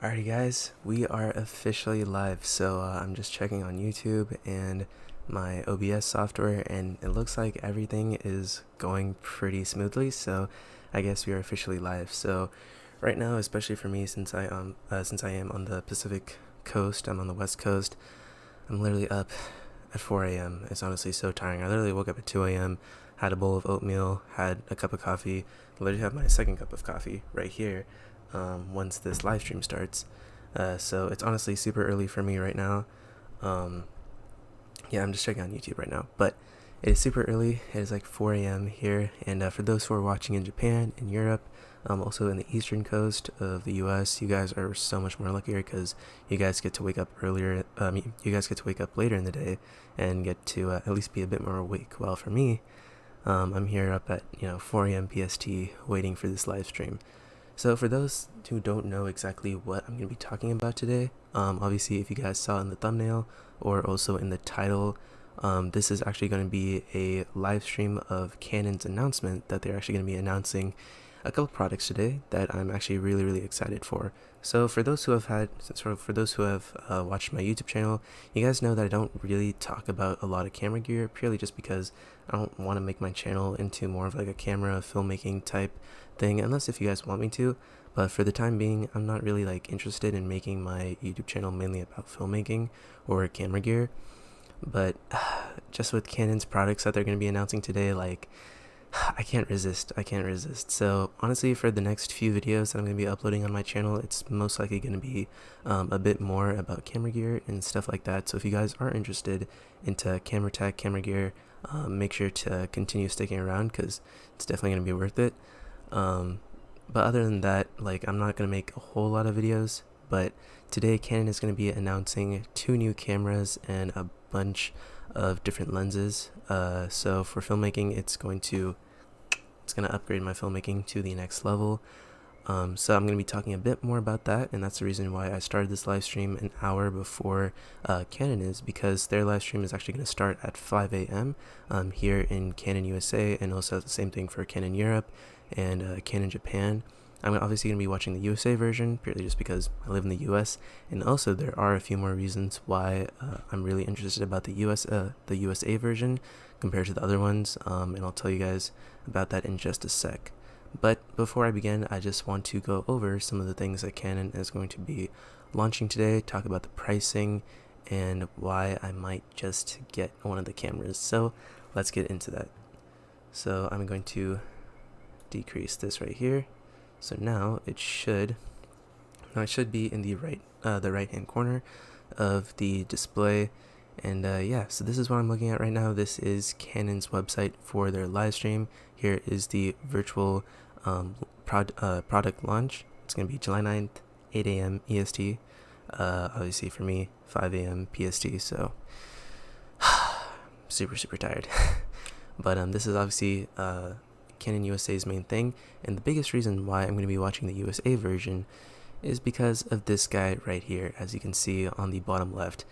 Alrighty guys, we are officially live. So I'm just checking on YouTube and my OBS software, and it looks like everything is going pretty smoothly. So I guess we are officially live. So right now, especially for me, since I am on the Pacific Coast, I'm on the West Coast. I'm literally up at 4 a.m. It's honestly so tiring. I literally woke up at 2 a.m., had a bowl of oatmeal, had a cup of coffee, literally have my second cup of coffee right here once this live stream starts. So it's honestly super early for me right now. Um, yeah, I'm just checking on YouTube right now, but it is super early. It is like 4 a.m. here, and for those who are watching in Japan, in Europe, also in the eastern coast of the U.S., you guys are so much more luckier because you guys get to wake up earlier. You guys get to wake up later in the day and get to at least be a bit more awake. While for me, I'm here up at 4 a.m. PST waiting for this live stream. So for those who don't know exactly what I'm going to be talking about today, obviously if you guys saw in the thumbnail or also in the title, this is actually going to be a live stream of Canon's announcement that they're actually going to be announcing a couple products today that I'm actually really excited for. So for those who have watched my YouTube channel, you guys know that I don't really talk about a lot of camera gear, purely just because I don't want to make my channel into more of like a camera filmmaking type thing, unless if you guys want me to. But for the time being, I'm not really like interested in making my YouTube channel mainly about filmmaking or camera gear. But just with Canon's products that they're going to be announcing today, like I can't resist. So honestly, for the next few videos that I'm going to be uploading on my channel, it's most likely going to be a bit more about camera gear and stuff like that. So if you guys are interested into camera tech, camera gear, make sure to continue sticking around because it's definitely going to be worth it. But other than that, like I'm not going to make a whole lot of videos, but today Canon is going to be announcing 2 new cameras and a bunch of different lenses. So for filmmaking, it's going to upgrade my filmmaking to the next level. So I'm going to be talking a bit more about that, and that's the reason why I started this live stream an hour before Canon is, because their live stream is actually going to start at 5 a.m. Here in Canon USA, and also the same thing for Canon Europe and Canon Japan. I'm obviously going to be watching the USA version, purely just because I live in the US, and also there are a few more reasons why I'm really interested about the USA version compared to the other ones, and I'll tell you guys about that in just a sec. But before I begin, I just want to go over some of the things that Canon is going to be launching today, talk about the pricing, and why I might just get one of the cameras. So let's get into that. So I'm going to decrease this right here. So now it should be in the right hand corner of the display. And yeah, so this is what I'm looking at right now. This is Canon's website for their live stream. Here is the virtual product launch. It's going to be July 9th, 8 a.m. EST. Obviously for me, 5 a.m. PST, so super tired. But this is obviously Canon USA's main thing, and the biggest reason why I'm going to be watching the USA version is because of this guy right here. As you can see on the bottom left,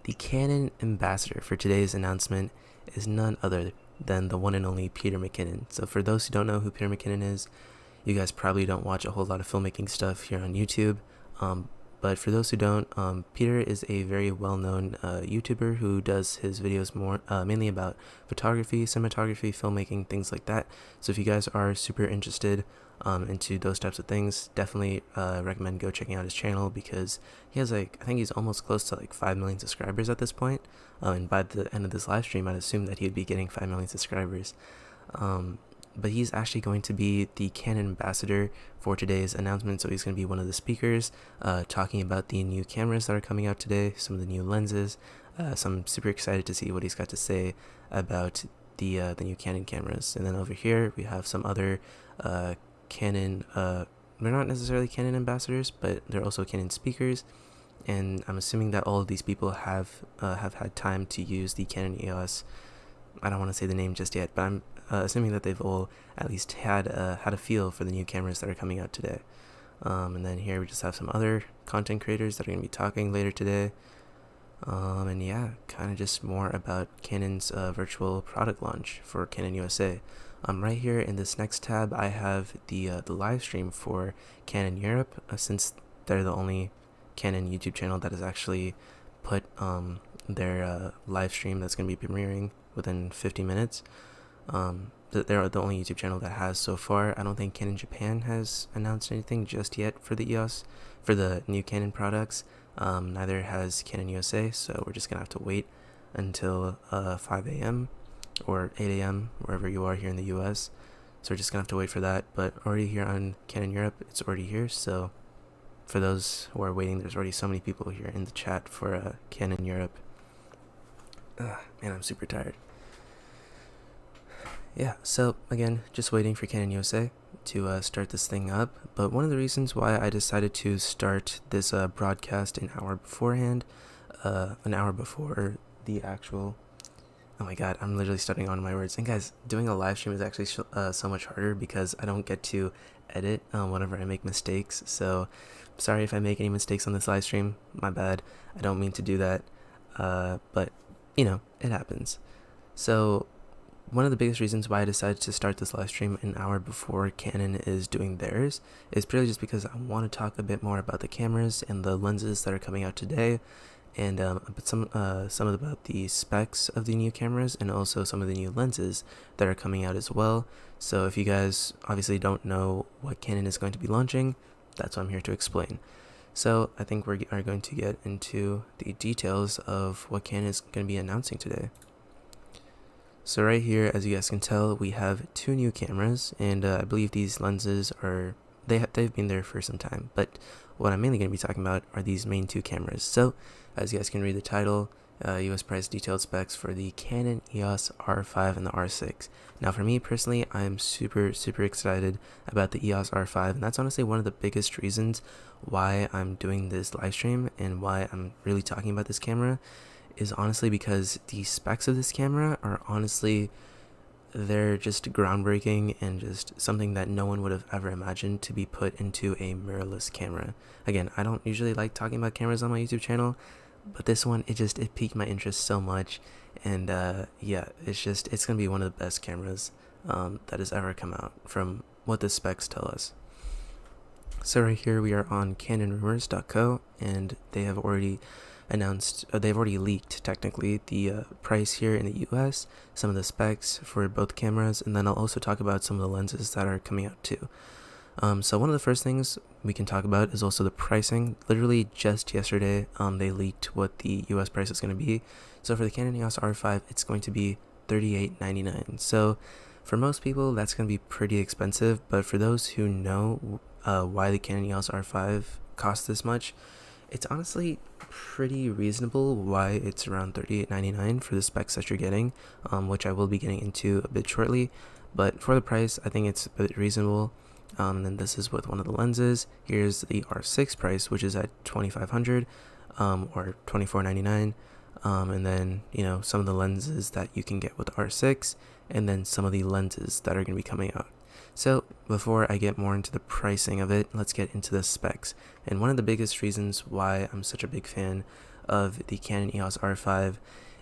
the Canon ambassador for today's announcement is none other than the one and only Peter McKinnon. So for those who don't know who Peter McKinnon is, you guys probably don't watch a whole lot of filmmaking stuff here on YouTube. But for those who don't, Peter is a very well-known YouTuber who does his videos more mainly about photography, cinematography, filmmaking, things like that. So if you guys are super interested into those types of things, definitely recommend go checking out his channel, because he has I think he's almost close to 5 million subscribers at this point. And by the end of this live stream, I'd assume that he'd be getting 5 million subscribers. But he's actually going to be the Canon ambassador for today's announcement. So he's going to be one of the speakers talking about the new cameras that are coming out today, some of the new lenses. So I'm super excited to see what he's got to say about the new Canon cameras. And then over here we have some other Canon, they're not necessarily Canon ambassadors, but they're also Canon speakers. And I'm assuming that all of these people have had time to use the Canon EOS. I don't want to say the name just yet, but I'm assuming that they've all at least had a feel for the new cameras that are coming out today. And then here we just have some other content creators that are going to be talking later today. And yeah, kind of just more about Canon's virtual product launch for Canon USA. Right here in this next tab, I have the live stream for Canon Europe, since they're the only Canon YouTube channel that has actually put their live stream that's going to be premiering within 50 minutes. They're the only YouTube channel that has so far. I don't think Canon Japan has announced anything just yet for the EOS, for the new Canon products. Neither has Canon USA, so we're just going to have to wait until 5 a.m. or 8 a.m. wherever you are here in the US. So we're just going to have to wait for that. But already here on Canon Europe, it's already here. So for those who are waiting, there's already so many people here in the chat for Canon Europe. Man, I'm super tired. Yeah, so again, just waiting for Canon USA to start this thing up. But one of the reasons why I decided to start this broadcast an hour beforehand, an hour before the actual... Oh my god, I'm literally stuttering on my words. And guys, doing a live stream is actually so much harder because I don't get to edit whenever I make mistakes. So sorry if I make any mistakes on this live stream. My bad. I don't mean to do that. But, you know, it happens. So one of the biggest reasons why I decided to start this live stream an hour before Canon is doing theirs is purely just because I want to talk a bit more about the cameras and the lenses that are coming out today, and some about the specs of the new cameras and also some of the new lenses that are coming out as well. So if you guys obviously don't know what Canon is going to be launching, that's what I'm here to explain. So I think we are going to get into the details of what Canon is going to be announcing today. So right here, as you guys can tell, we have two new cameras, and I believe these lenses are, they've been there for some time, but what I'm mainly going to be talking about are these main two cameras. So as you guys can read the title, US price detailed specs for the Canon EOS R5 and the R6. Now for me personally, I am super excited about the EOS R5, and that's honestly one of the biggest reasons why I'm doing this live stream and why I'm really talking about this camera, is honestly because the specs of this camera are honestly, they're just groundbreaking and just something that no one would have ever imagined to be put into a mirrorless camera. Again, I don't usually like talking about cameras on my YouTube channel, but this one, it piqued my interest so much, and yeah, it's gonna be one of the best cameras that has ever come out from what the specs tell us. So right here we are on canonrumors.co, and they have already announced, they've already leaked technically the price here in the US, some of the specs for both cameras, and then I'll also talk about some of the lenses that are coming out too. So one of the first things we can talk about is also the pricing. Literally just yesterday, they leaked what the US price is going to be. So for the Canon EOS R5, it's going to be $38.99. So for most people, that's going to be pretty expensive, but for those who know why the Canon EOS R5 costs this much, it's honestly pretty reasonable why it's around $38.99 for the specs that you're getting, which I will be getting into a bit shortly. But for the price, I think it's a bit reasonable. And then this is with one of the lenses. Here's the R6 price, which is at $2,500 or $24.99. And then, you know, some of the lenses that you can get with the R6, and then some of the lenses that are going to be coming out. So before I get more into the pricing of it, let's get into the specs. And one of the biggest reasons why I'm such a big fan of the Canon EOS R5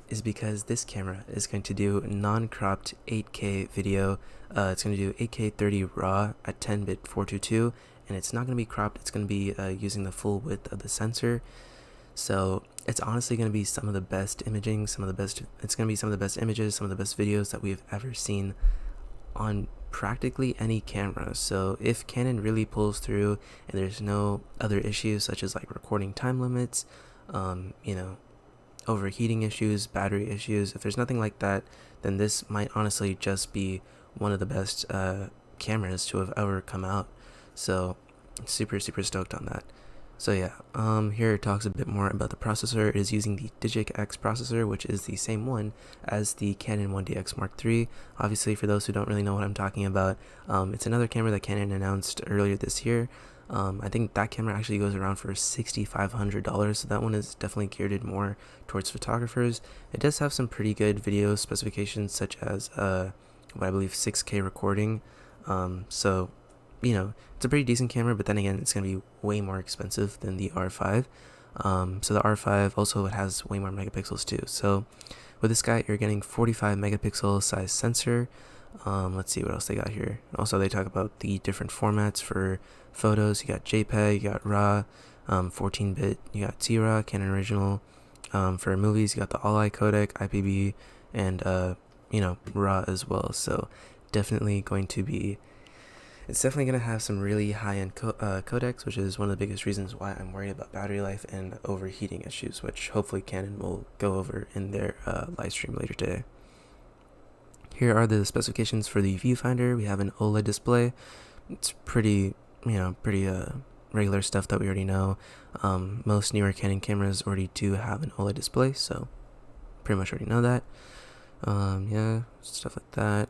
is because this camera is going to do non-cropped 8K video. It's going to do 8K 30 RAW at 10-bit 422, and it's not going to be cropped. It's going to be using the full width of the sensor. So it's honestly going to be some of the best imaging, it's going to be some of the best images, some of the best videos that we've ever seen on practically any camera. So if Canon really pulls through and there's no other issues such as like recording time limits, you know, overheating issues, battery issues, if there's nothing like that, then this might honestly just be one of the best cameras to have ever come out. So super stoked on that. So yeah, here it talks a bit more about the processor. It is using the Digic X processor, which is the same one as the Canon 1DX Mark III. Obviously, for those who don't really know what I'm talking about, it's another camera that Canon announced earlier this year. I think that camera actually goes around for $6,500, so that one is definitely geared more towards photographers. It does have some pretty good video specifications, such as what I believe 6K recording. So you know, it's a pretty decent camera, but then again, it's going to be way more expensive than the R5. So the R5 also, it has way more megapixels too. So with this guy, you're getting 45 megapixel size sensor. Let's see what else they got here. Also, they talk about the different formats for photos. You got JPEG, you got RAW, 14-bit, you got T-RAW, Canon Original. For movies, you got the All-I codec, IPB, and RAW as well. So definitely going to be, it's definitely going to have some really high-end codecs, which is one of the biggest reasons why I'm worried about battery life and overheating issues, which hopefully Canon will go over in their live stream later today. Here are the specifications for the viewfinder. We have an OLED display. It's pretty regular stuff that we already know. Most newer Canon cameras already do have an OLED display, so pretty much already know that. Yeah, stuff like that.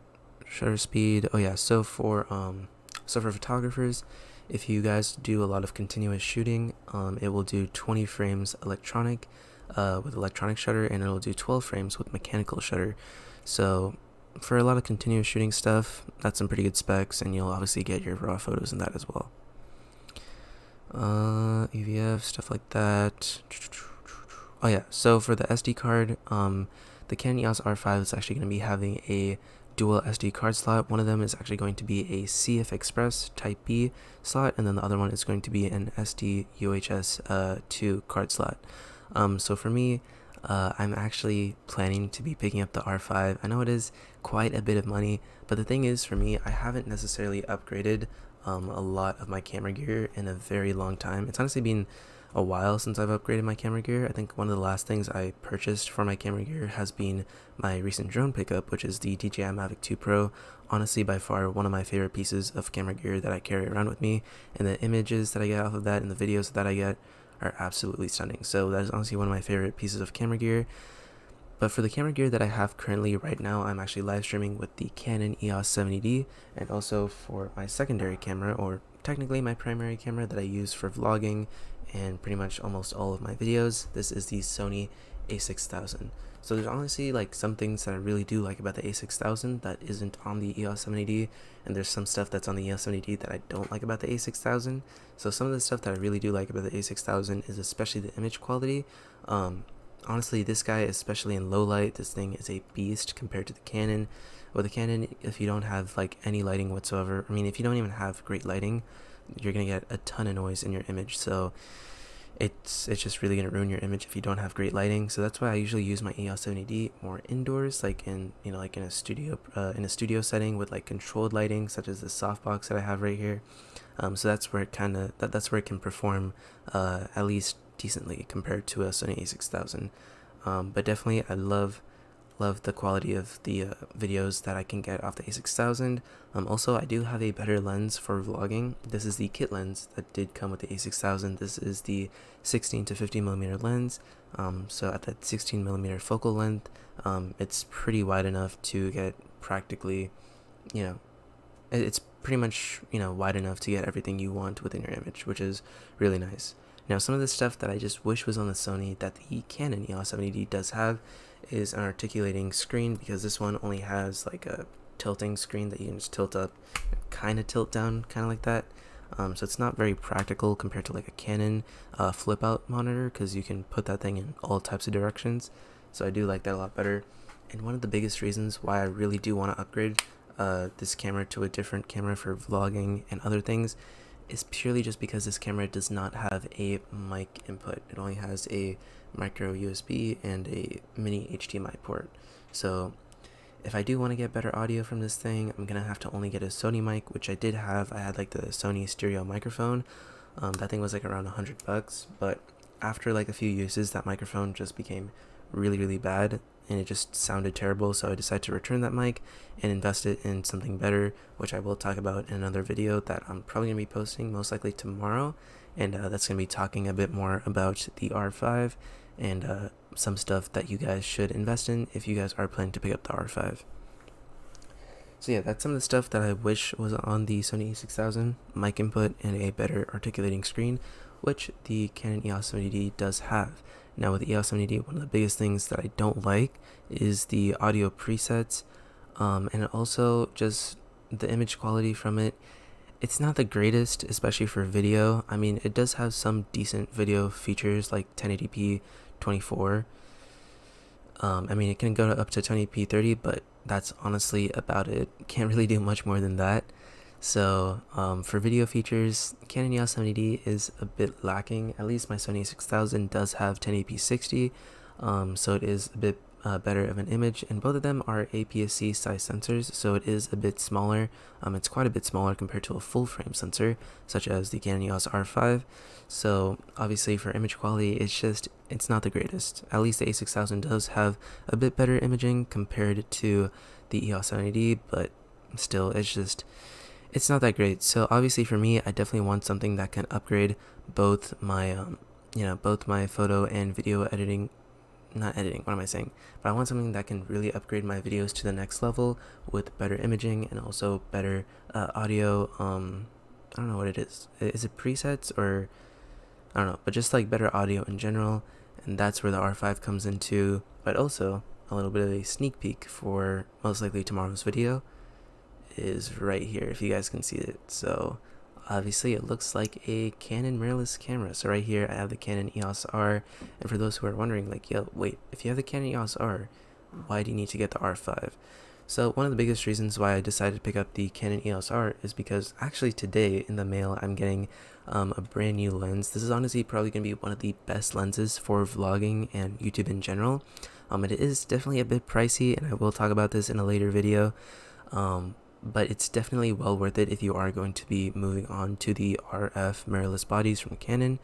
Shutter speed. Oh yeah, so for photographers, if you guys do a lot of continuous shooting, it will do 20 frames electronic with electronic shutter, and it will do 12 frames with mechanical shutter. So for a lot of continuous shooting stuff, that's some pretty good specs, and you'll obviously get your raw photos in that as well. EVF, stuff like that. Oh yeah, so for the SD card, the Canon EOS R5 is actually going to be having a dual SD card slot. One of them is actually going to be a CF Express Type B slot, and then the other one is going to be an SD UHS 2 card slot. So for me, I'm actually planning to be picking up the R5. I know it is quite a bit of money, but the thing is, for me, I haven't necessarily upgraded a lot of my camera gear in a very long time. It's honestly been a while since I've upgraded my camera gear. I think one of the last things I purchased for my camera gear has been my recent drone pickup, which is the DJI Mavic 2 Pro. Honestly, by far one of my favorite pieces of camera gear that I carry around with me, and the images that I get off of that and the videos that I get are absolutely stunning. So that is honestly one of my favorite pieces of camera gear. But for the camera gear that I have currently right now, I'm actually live streaming with the Canon EOS 70D, and also for my secondary camera, or technically my primary camera that I use for vlogging and pretty much almost all of my videos, this is the Sony a6000. So there's honestly like some things that I really do like about the a6000 that isn't on the EOS 70D, and there's some stuff that's on the EOS 70D that I don't like about the a6000. So some of the stuff that I really do like about the a6000 is especially the image quality. Honestly, this guy, especially in low light, this thing is a beast compared to the Canon. With the Canon, if you don't have like any lighting whatsoever, I mean, if you don't even have great lighting, you're gonna get a ton of noise in your image. So it's just really gonna ruin your image if you don't have great lighting. So that's why I usually use my EOS 70D more indoors, like in like in a studio setting with like controlled lighting, such as the softbox that I have right here. So that's where it that's where it can perform at least decently compared to a Sony a6000. But definitely I love the quality of the videos that I can get off the a6000. Also, I do have a better lens for vlogging. This is the kit lens that did come with the a6000. This is the 16 to 50mm lens. So at that 16mm focal length, it's pretty wide enough to get practically, it's pretty much, wide enough to get everything you want within your image, which is really nice. Now, some of the stuff that I just wish was on the Sony that the Canon EOS 70D does have is an articulating screen, because this one only has like a tilting screen that you can just tilt up, kind of tilt down, kind of like that. So it's not very practical compared to like a Canon flip out monitor, because you can put that thing in all types of directions. So I do like that a lot better. And one of the biggest reasons why I really do want to upgrade this camera to a different camera for vlogging and other things is purely just because this camera does not have a mic input. It only has a micro USB and a mini HDMI port. So if I do want to get better audio from this thing, I'm gonna have to only get a Sony mic, which I did have. I had like the Sony stereo microphone. That thing was like around $100, but after like a few uses, that microphone just became really bad, and it just sounded terrible. So I decided to return that mic and invest it in something better, which I will talk about in another video that I'm probably going to be posting most likely tomorrow. And that's going to be talking a bit more about the R5 and some stuff that you guys should invest in if you guys are planning to pick up the R5. So yeah, that's some of the stuff that I wish was on the Sony a6000: mic input and a better articulating screen, which the Canon EOS 70D does have. Now with the EOS 70D, one of the biggest things that I don't like is the audio presets, and also just the image quality from it. It's not the greatest, especially for video. I mean, it does have some decent video features like 1080p 24. I mean, it can go up to 1080p 30, but that's honestly about it. Can't really do much more than that. So for video features, Canon EOS 70D is a bit lacking. At least my Sony a6000 does have 1080p 60, so it is a bit better of an image, and both of them are APS-C size sensors, so it is a bit smaller. It's quite a bit smaller compared to a full frame sensor such as the Canon EOS R5. So obviously for image quality, it's not the greatest. At least the a6000 does have a bit better imaging compared to the EOS 70D, but still it's not that great. So obviously for me, I definitely want something that can upgrade both my both my photo and video editing. Not editing, what am I saying? But I want something that can really upgrade my videos to the next level with better imaging and also better audio. I don't know what it is. Is it presets or I don't know, but just like better audio in general, and that's where the R5 comes into. But also a little bit of a sneak peek for most likely tomorrow's video is right here, if you guys can see it. So obviously it looks like a Canon mirrorless camera. So right here I have the Canon EOS R, and for those who are wondering, like, yo, wait, if you have the Canon EOS R, why do you need to get the R5? So one of the biggest reasons why I decided to pick up the Canon EOS R is because actually today in the mail I'm getting a brand new lens. This is honestly probably going to be one of the best lenses for vlogging and YouTube in general. It is definitely a bit pricey, and I will talk about this in a later video. But it's definitely well worth it if you are going to be moving on to the RF mirrorless bodies from Canon.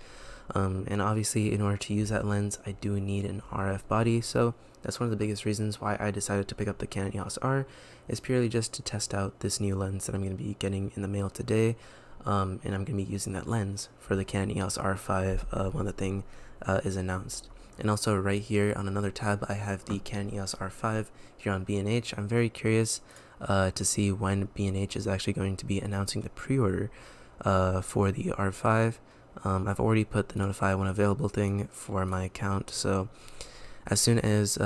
And obviously in order to use that lens, I do need an RF body, so that's one of the biggest reasons why I decided to pick up the Canon EOS R, is purely just to test out this new lens that I'm going to be getting in the mail today. And I'm going to be using that lens for the Canon EOS R5 when the thing is announced. And also right here on another tab, I have the Canon EOS R5 here on B&H. I'm very curious to see when B&H is actually going to be announcing the pre-order for the R5. I've already put the notify when available thing for my account, so as soon as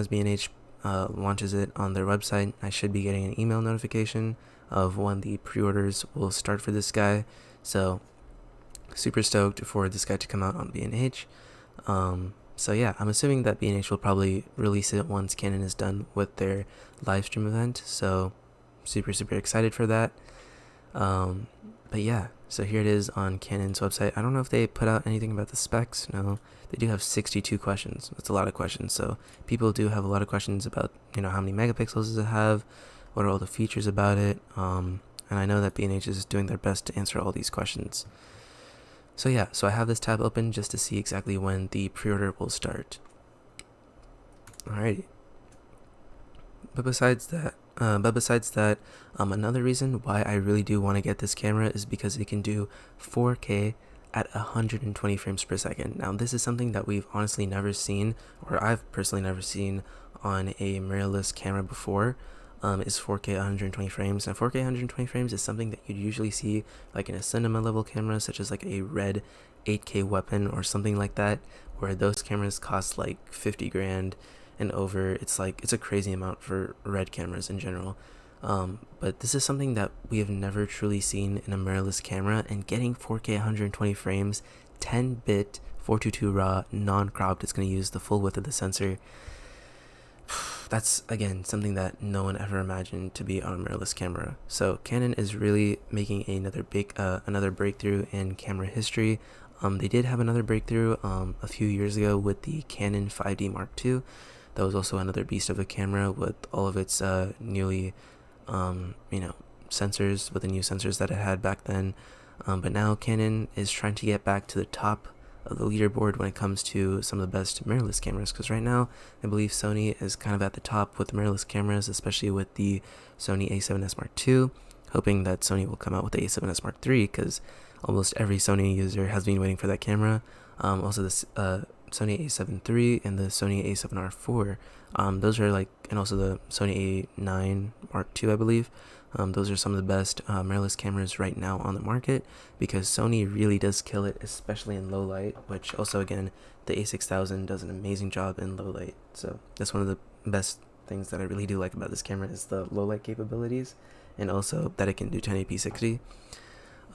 B&H launches it on their website, I should be getting an email notification of when the pre-orders will start for this guy. So super stoked for this guy to come out on B&H. So yeah, I'm assuming that B&H will probably release it once Canon is done with their live stream event, so super excited for that. But yeah, so here it is on Canon's website. I don't know if they put out anything about the specs. No, they do have 62 questions. That's a lot of questions, so people do have a lot of questions about, how many megapixels does it have, what are all the features about it, and I know that B&H is doing their best to answer all these questions. So yeah, so I have this tab open just to see exactly when the pre-order will start. Alrighty. But besides that, another reason why I really do want to get this camera is because it can do 4K at 120 frames per second. Now this is something that we've honestly never seen, or I've personally never seen on a mirrorless camera before. Is 4K 120 frames. Now 4K 120 frames is something that you'd usually see like in a cinema level camera, such as like a Red 8K weapon or something like that, where those cameras cost like 50 grand and over. It's a crazy amount for Red cameras in general. But this is something that we have never truly seen in a mirrorless camera, and getting 4K 120 frames, 10-bit 422 RAW, non-cropped, it's going to use the full width of the sensor. That's again something that no one ever imagined to be on a mirrorless camera. So Canon is really making another breakthrough in camera history. They did have another breakthrough a few years ago with the Canon 5D Mark II. That was also another beast of a camera with all of its newly sensors, with the new sensors that it had back then. But now Canon is trying to get back to the top of the leaderboard when it comes to some of the best mirrorless cameras, because right now I believe Sony is kind of at the top with mirrorless cameras, especially with the Sony a7S Mark II, hoping that Sony will come out with the a7S Mark III, because almost every Sony user has been waiting for that camera. Also the Sony a7 III and the Sony a7R4, those are and also the Sony a9 Mark II, I believe. Those are some of the best mirrorless cameras right now on the market, because Sony really does kill it, especially in low light, which also again the a6000 does an amazing job in low light. So that's one of the best things that I really do like about this camera, is the low light capabilities, and also that it can do 1080p 60.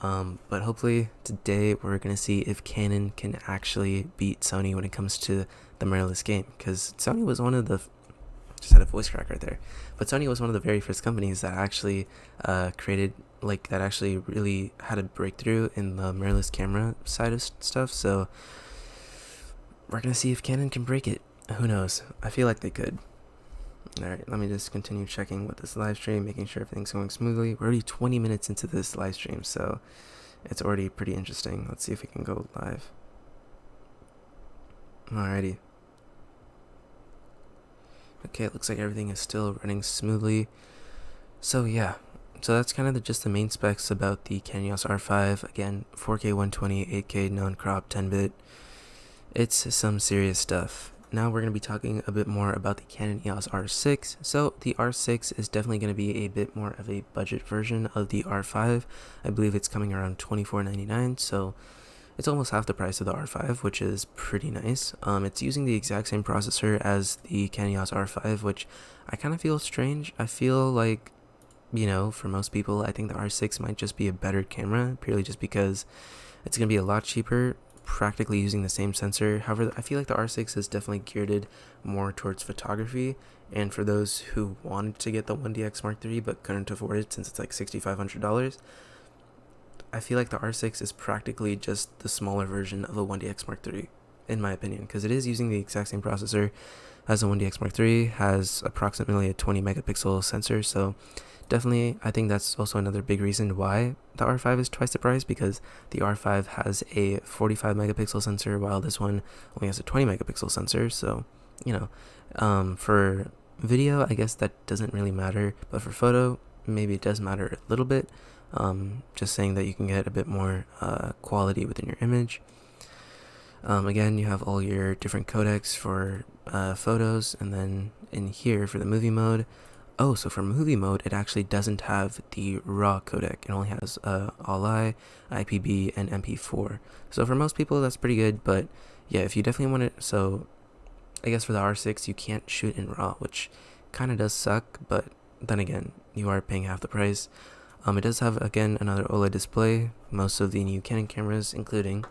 But hopefully today we're going to see if Canon can actually beat Sony when it comes to the mirrorless game, because Sony was one of the just had a voice crack right there. But Sony was one of the very first companies that actually created like that actually really had a breakthrough in the mirrorless camera side of stuff. So we're gonna see if Canon can break it. Who knows? I feel like they could. Alright, let me just continue checking with this live stream, making sure everything's going smoothly. We're already 20 minutes into this live stream, so it's already pretty interesting. Let's see if we can go live. Alrighty. Okay, it looks like everything is still running smoothly. So yeah, so that's kind of just the main specs about the Canon EOS R5. Again, 4K 120, 8K non-crop, 10-bit. It's some serious stuff. Now we're going to be talking a bit more about the Canon EOS R6. So the R6 is definitely going to be a bit more of a budget version of the R5. I believe it's coming around $24.99, so it's almost half the price of the R5, which is pretty nice. It's using the exact same processor as the Canon EOS R5, which I kind of feel strange. I feel like, you know, for most people, I think the R6 might just be a better camera, purely just because it's going to be a lot cheaper, practically using the same sensor. However, I feel like the R6 is definitely geared more towards photography, and for those who wanted to get the 1DX Mark III but couldn't afford it since it's like $6,500, I feel like the R6 is practically just the smaller version of a 1DX Mark III, in my opinion, because it is using the exact same processor as a 1DX Mark III, has approximately a 20 megapixel sensor, so definitely I think that's also another big reason why the R5 is twice the price, because the R5 has a 45 megapixel sensor while this one only has a 20 megapixel sensor. So, you know, for video, I guess that doesn't really matter, but for photo, maybe it does matter a little bit. Just saying that you can get a bit more quality within your image. Again, you have all your different codecs for photos, and then in here for the movie mode. Oh, so for movie mode, it actually doesn't have the RAW codec. It only has ALL-I, IPB, and MP4. So for most people, that's pretty good, but yeah, if you definitely want it, so I guess for the R6, you can't shoot in RAW, which kind of does suck, but then again, you are paying half the price. It does have, again, another OLED display. Most of the new Canon cameras, including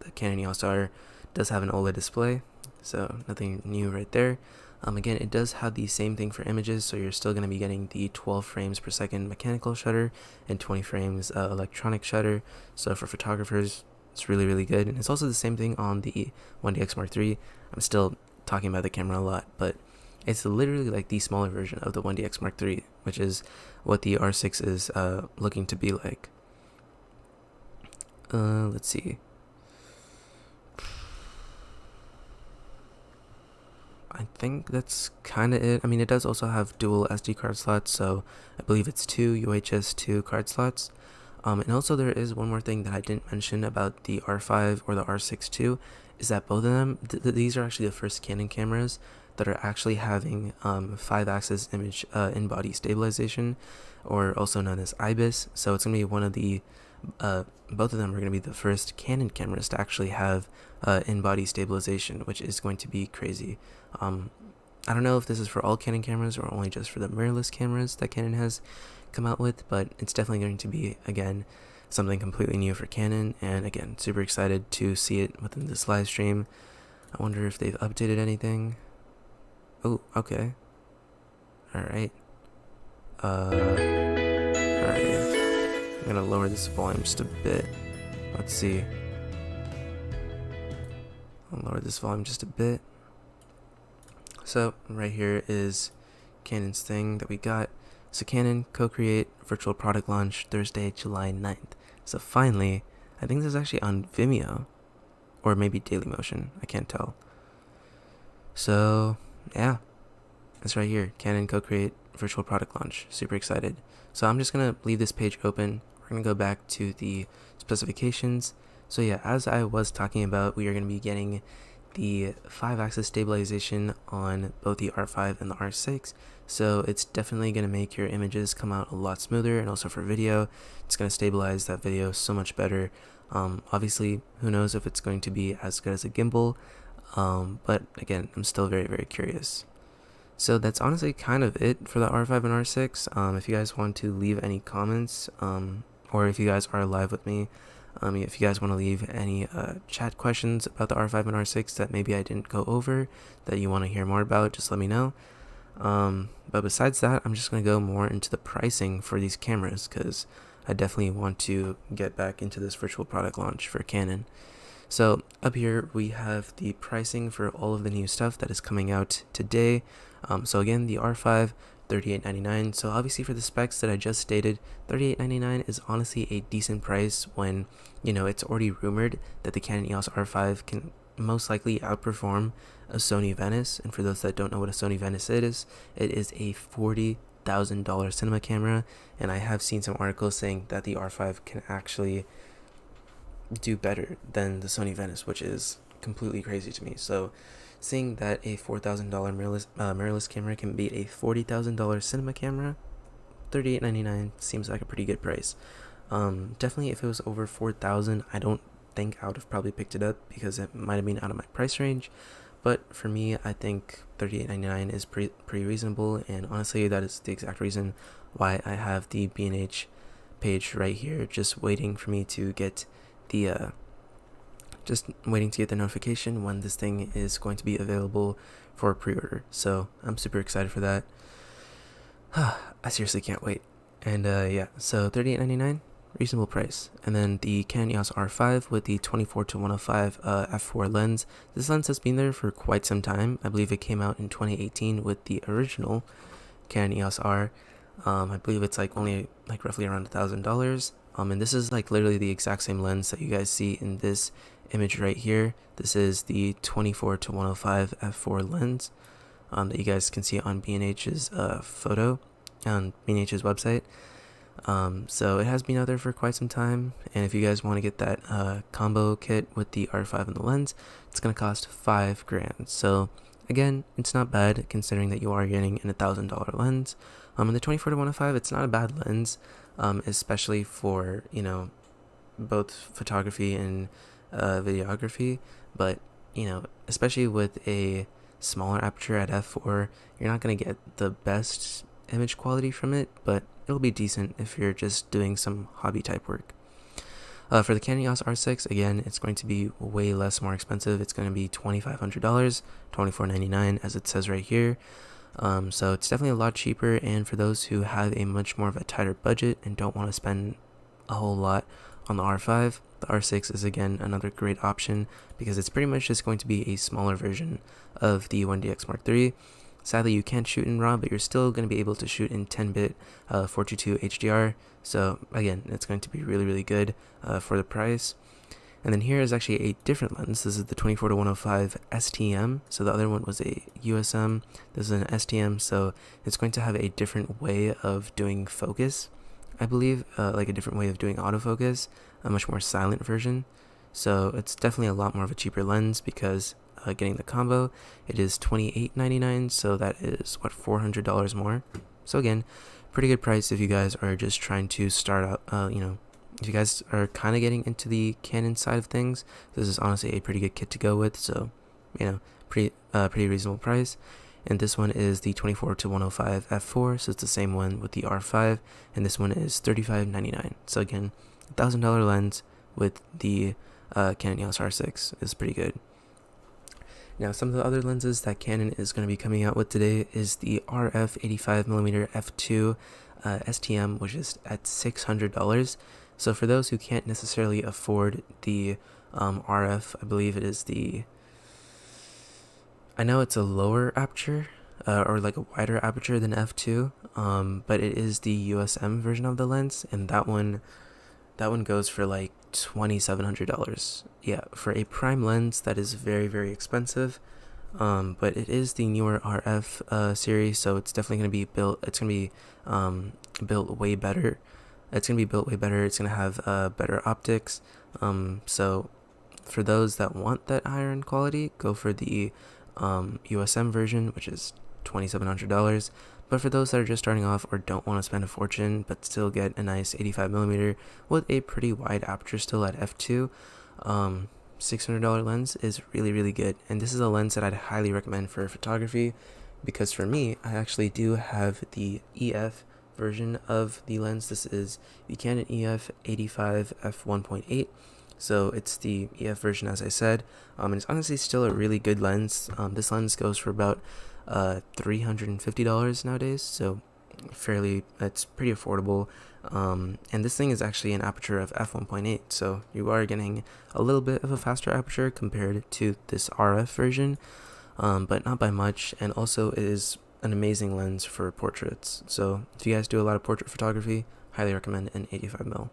the Canon EOS R, does have an OLED display, so nothing new right there. Again, it does have the same thing for images, so you're still going to be getting the 12 frames per second mechanical shutter and 20 frames electronic shutter. So for photographers, it's really, really good. And it's also the same thing on the 1DX Mark III. I'm still talking about the camera a lot, but it's literally like the smaller version of the 1DX Mark III, which is what the R6 is looking to be like. Let's see. I think that's kind of it. I mean, it does also have dual SD card slots, so I believe it's 2 UHS 2 card slots. And also there is one more thing that I didn't mention about the R5 or the R6 too, is that both of them, these are actually the first Canon cameras that are actually having 5-axis image in-body stabilization, or also known as IBIS. So it's going to be one of the, both of them are going to be the first Canon cameras to actually have in-body stabilization, which is going to be crazy. I don't know if this is for all Canon cameras or only just for the mirrorless cameras that Canon has come out with, but it's definitely going to be, again, something completely new for Canon, and again, super excited to see it within this live stream. I wonder if they've updated anything. Oh, okay. Alright. Alright. I'm gonna lower this volume just a bit. Let's see. I'll lower this volume just a bit. So, right here is Canon's thing that we got. So Canon co-create virtual product launch Thursday, July 9th. So finally, I think this is actually on Vimeo, or maybe Dailymotion, I can't tell. So yeah, it's right here, Canon co-create virtual product launch. Super excited. So I'm just gonna leave this page open. We're gonna go back to the specifications. So yeah, as I was talking about, we are gonna be getting the 5-axis stabilization on both the R5 and the R6, so it's definitely going to make your images come out a lot smoother, and also for video, it's going to stabilize that video so much better. Obviously, who knows if it's going to be as good as a gimbal, but again, I'm still very, very curious. So that's honestly kind of it for the R5 and R6. If you guys want to leave any comments, or if you guys are live with me, if you guys want to leave any chat questions about the R5 and R6 that maybe I didn't go over, that you want to hear more about, just let me know. But besides that, I'm just going to go more into the pricing for these cameras because I definitely want to get back into this virtual product launch for Canon. So up here we have the pricing for all of the new stuff that is coming out today. So again, the R5, $38.99. So obviously for the specs that I just stated, $38.99 is honestly a decent price when, it's already rumored that the Canon EOS R5 can most likely outperform a Sony Venice. And for those that don't know what a Sony Venice is, it is a $40,000 cinema camera. And I have seen some articles saying that the R5 can actually do better than the Sony Venice, which is completely crazy to me. So seeing that a $4,000 mirrorless camera can beat a $40,000 cinema camera, $38.99 seems like a pretty good price. Definitely if it was over $4,000, I don't think I would have probably picked it up because it might have been out of my price range. But for me, I think $38.99 is pretty reasonable, and honestly that is the exact reason why I have the B&H page right here, just waiting for me to get the notification when this thing is going to be available for pre-order. So I'm super excited for that. I seriously can't wait. And so $38.99, reasonable price. And then the Canon EOS R5 with the 24-105 f4 lens. This lens has been there for quite some time. I believe it came out in 2018 with the original Canon EOS R. I believe it's only roughly around $1,000. And this is literally the exact same lens that you guys see in this image right here. This is the 24-105 f4 lens that you guys can see on B&H's photo on B&H's website. So it has been out there for quite some time, and if you guys want to get that combo kit with the R5 and the lens, it's going to cost $5,000. So again, it's not bad considering that you are getting an $1,000 lens. And the 24-105, it's not a bad lens, especially for both photography and videography, but especially with a smaller aperture at f4, you're not going to get the best image quality from it, but it'll be decent if you're just doing some hobby type work. For the Canon EOS R6, again, it's going to be way more expensive. It's going to be $2,500, $2,499 as it says right here. So it's definitely a lot cheaper, and for those who have a much more of a tighter budget and don't want to spend a whole lot on the R5, the R6 is again another great option because it's pretty much just going to be a smaller version of the 1DX Mark III. Sadly, you can't shoot in RAW, but you're still going to be able to shoot in 10-bit 422 HDR. So again, it's going to be really good for the price. And then here is actually a different lens. This is the 24-105 STM. So the other one was a USM. This is an STM. So it's going to have a different way of doing focus, I believe, a different way of doing autofocus, a much more silent version. So it's definitely a lot more of a cheaper lens because getting the combo, it is $28.99, so that is $400 more. So again, pretty good price if you guys are just trying to start out. If you guys are kind of getting into the Canon side of things, this is honestly a pretty good kit to go with. So pretty reasonable price. And this one is the 24-105 f4, so it's the same one with the R5, and this one is $35.99. So again, $1,000 lens with the Canon EOS R6 is pretty good. Now, some of the other lenses that Canon is going to be coming out with today is the RF 85mm f2 STM, which is at $600. So for those who can't necessarily afford the RF, I believe it is I know it's a lower aperture or a wider aperture than f2, but it is the USM version of the lens, and that one goes for $2,700. Yeah, for a prime lens, that is very expensive. But it is the newer RF series, so it's definitely going to be built. It's going to be built way better. It's going to have better optics. So for those that want that higher end quality, go for the USM version, which is $2,700. But for those that are just starting off or don't want to spend a fortune but still get a nice 85mm with a pretty wide aperture still at f2, $600 lens is really good. And this is a lens that I'd highly recommend for photography because for me, I actually do have the EF version of the lens. This is the Canon EF 85 f1.8. So it's the EF version, as I said, and it's honestly still a really good lens. This lens goes for about $350 nowadays, so it's pretty affordable. And this thing is actually an aperture of f1.8, so you are getting a little bit of a faster aperture compared to this RF version, but not by much. And also it is an amazing lens for portraits, so if you guys do a lot of portrait photography, highly recommend an 85mm.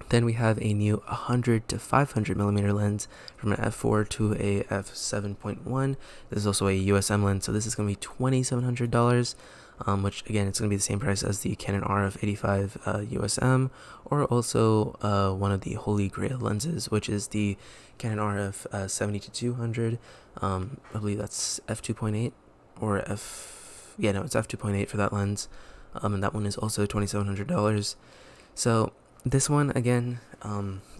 Then we have a new 100 to 500 millimeter lens from an f4 to a f7.1. This is also a USM lens, so this is going to be $2,700, which again, it's going to be the same price as the Canon RF 85 USM, or also one of the holy grail lenses, which is the Canon RF 70 to 200. I believe that's f2.8 or it's f2.8 for that lens, and that one is also $2,700. So this one, again,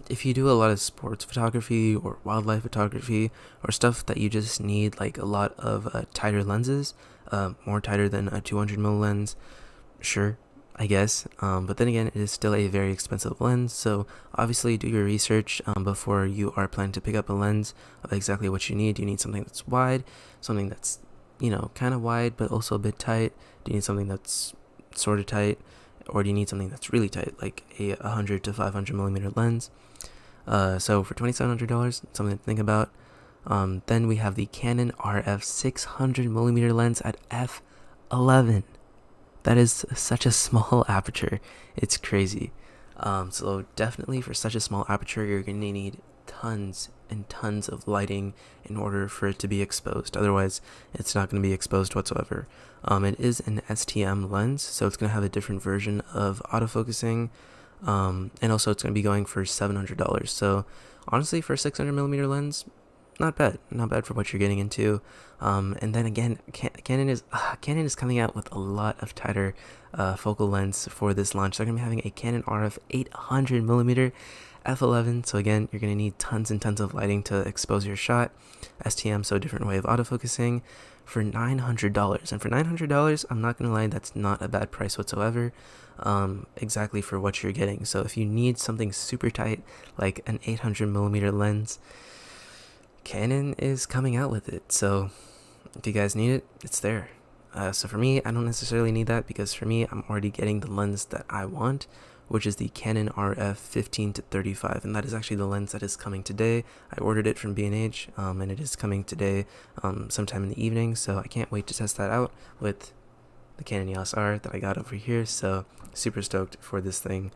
if you do a lot of sports photography or wildlife photography or stuff that you just need like a lot of tighter lenses, more tighter than a 200mm lens, sure, I guess. But then again, it is still a very expensive lens, so obviously do your research before you are planning to pick up a lens of exactly what you need. Do you need something that's wide, something that's, kind of wide but also a bit tight? Do you need something that's sort of tight? Or do you need something that's really tight, like a 100 to 500 millimeter lens? So for $2,700, something to think about. Then we have the Canon RF 600 millimeter lens at f11. That is such a small aperture. It's crazy. So definitely for such a small aperture, you're going to need tons and tons of lighting in order for it to be exposed. Otherwise, it's not going to be exposed whatsoever. It is an STM lens, so it's going to have a different version of autofocusing, and also it's going to be going for $700. So honestly, for a 600 millimeter lens, not bad for what you're getting into. And then again, Canon is coming out with a lot of tighter focal lengths for this launch. They're going to be having a Canon RF 800 millimeter f11, so again, you're going to need tons and tons of lighting to expose your shot. STM, so a different way of autofocusing, for $900. And for $900, I'm not going to lie, that's not a bad price whatsoever, exactly for what you're getting. So if you need something super tight, like an 800 millimeter lens, Canon is coming out with it. So if you guys need it, it's there. So for me, I don't necessarily need that, because for me, I'm already getting the lens that I want, which is the Canon RF 15 to 35, and that is actually the lens that is coming today. I ordered it from B&H, and it is coming today, sometime in the evening, so I can't wait to test that out with the Canon EOS R that I got over here, so super stoked for this thing.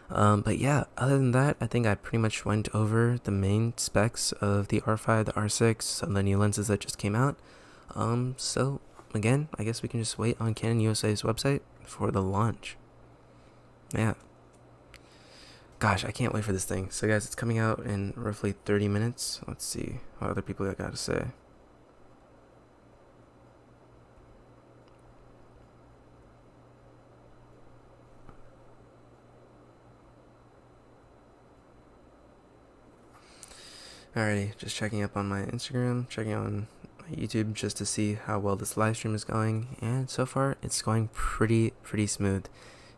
But yeah, other than that, I think I pretty much went over the main specs of the R5, the R6, some of the new lenses that just came out. So again, I guess we can just wait on Canon USA's website for the launch. Yeah. Gosh, I can't wait for this thing. So guys, it's coming out in roughly 30 minutes. Let's see what other people got to say. Alrighty, just checking up on my Instagram, checking on my YouTube just to see how well this live stream is going, and so far it's going pretty smooth.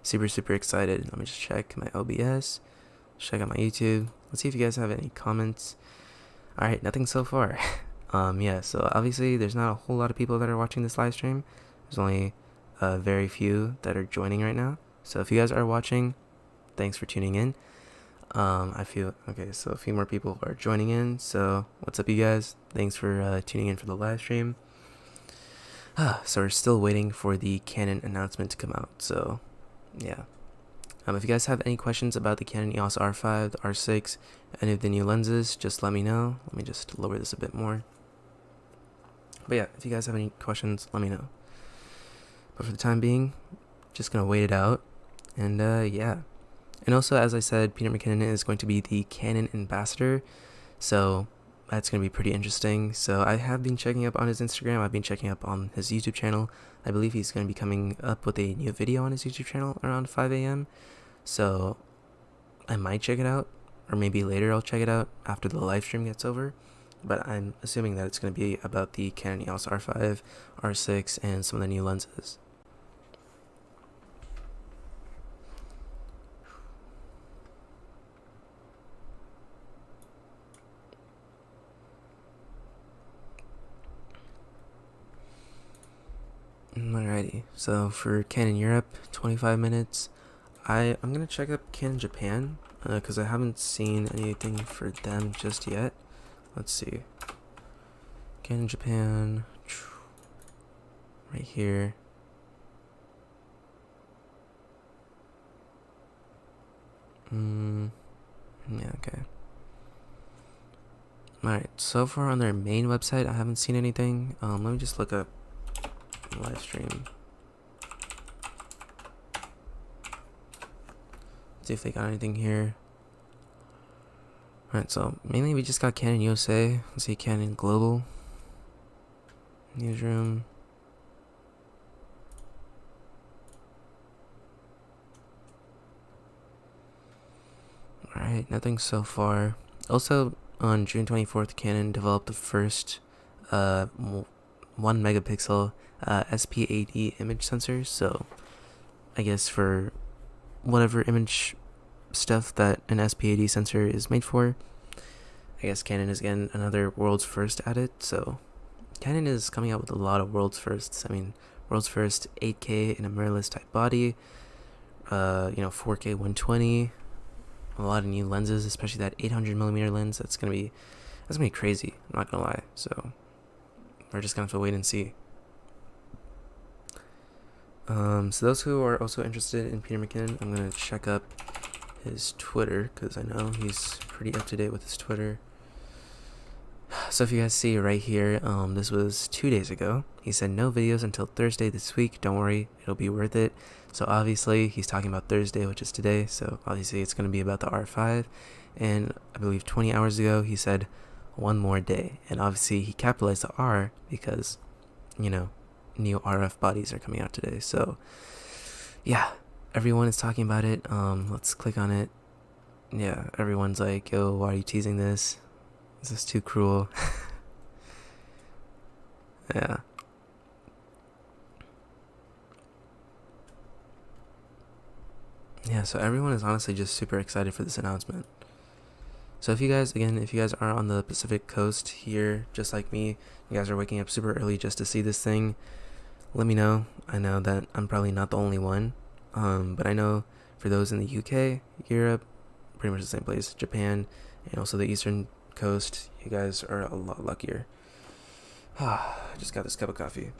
Super excited. Let me just check my OBS, check out my YouTube. Let's see if you guys have any comments. Alright, nothing so far. Yeah, so obviously there's not a whole lot of people that are watching this live stream. There's only very few that are joining right now. So if you guys are watching, thanks for tuning in. I feel okay, so a few more people are joining in. So what's up, you guys? Thanks for tuning in for the live stream. So we're still waiting for the Canon announcement to come out. So yeah, if you guys have any questions about the Canon EOS R5, the R6, any of the new lenses, just let me know. Let me just lower this a bit more. But yeah, if you guys have any questions, let me know. But for the time being, just gonna wait it out. And yeah. And also, as I said, Peter McKinnon is going to be the Canon ambassador, so that's going to be pretty interesting. So I have been checking up on his Instagram, I've been checking up on his YouTube channel. I believe he's going to be coming up with a new video on his YouTube channel around 5 a.m. So I might check it out, or maybe later I'll check it out after the live stream gets over. But I'm assuming that it's going to be about the Canon EOS R5, R6, and some of the new lenses. Alrighty, so for Canon Europe, 25 minutes. I'm gonna check up Canon Japan, because I haven't seen anything for them just yet. Let's see. Canon Japan, right here. Yeah, okay. Alright, so far on their main website, I haven't seen anything. Let me just look up Livestream. See if they got anything here. Alright, so mainly we just got Canon USA. Let's see, Canon Global. Newsroom. Alright, nothing so far. Also, on June 24th, Canon developed the first 1 megapixel SP8E image sensor. So, I guess for whatever image stuff that an SP8E sensor is made for, I guess Canon is getting another world's first at it. So, Canon is coming out with a lot of world's firsts. I mean, world's first 8K in a mirrorless type body, 4K 120, a lot of new lenses, especially that 800mm lens. That's gonna be crazy. I'm not gonna lie. So we're just gonna have to wait and see. So those who are also interested in Peter McKinnon, I'm gonna check up his Twitter because I know he's pretty up to date with his Twitter. So if you guys see right here, this was 2 days ago. He said no videos until Thursday this week. Don't worry, it'll be worth it. So obviously he's talking about Thursday, which is today. So obviously it's going to be about the R5. And I believe 20 hours ago he said one more day. And obviously he capitalized the R because, new RF bodies are coming out today. So yeah, everyone is talking about it. Let's click on it. Yeah, everyone's like, yo, why are you teasing this? This is too cruel. Yeah. Yeah, so everyone is honestly just super excited for this announcement. So if you guys are on the Pacific Coast here, just like me, you guys are waking up super early just to see this thing, let me know. I know that I'm probably not the only one. But I know for those in the UK, Europe, pretty much the same place, Japan, and also the Eastern Coast, you guys are a lot luckier. I just got this cup of coffee.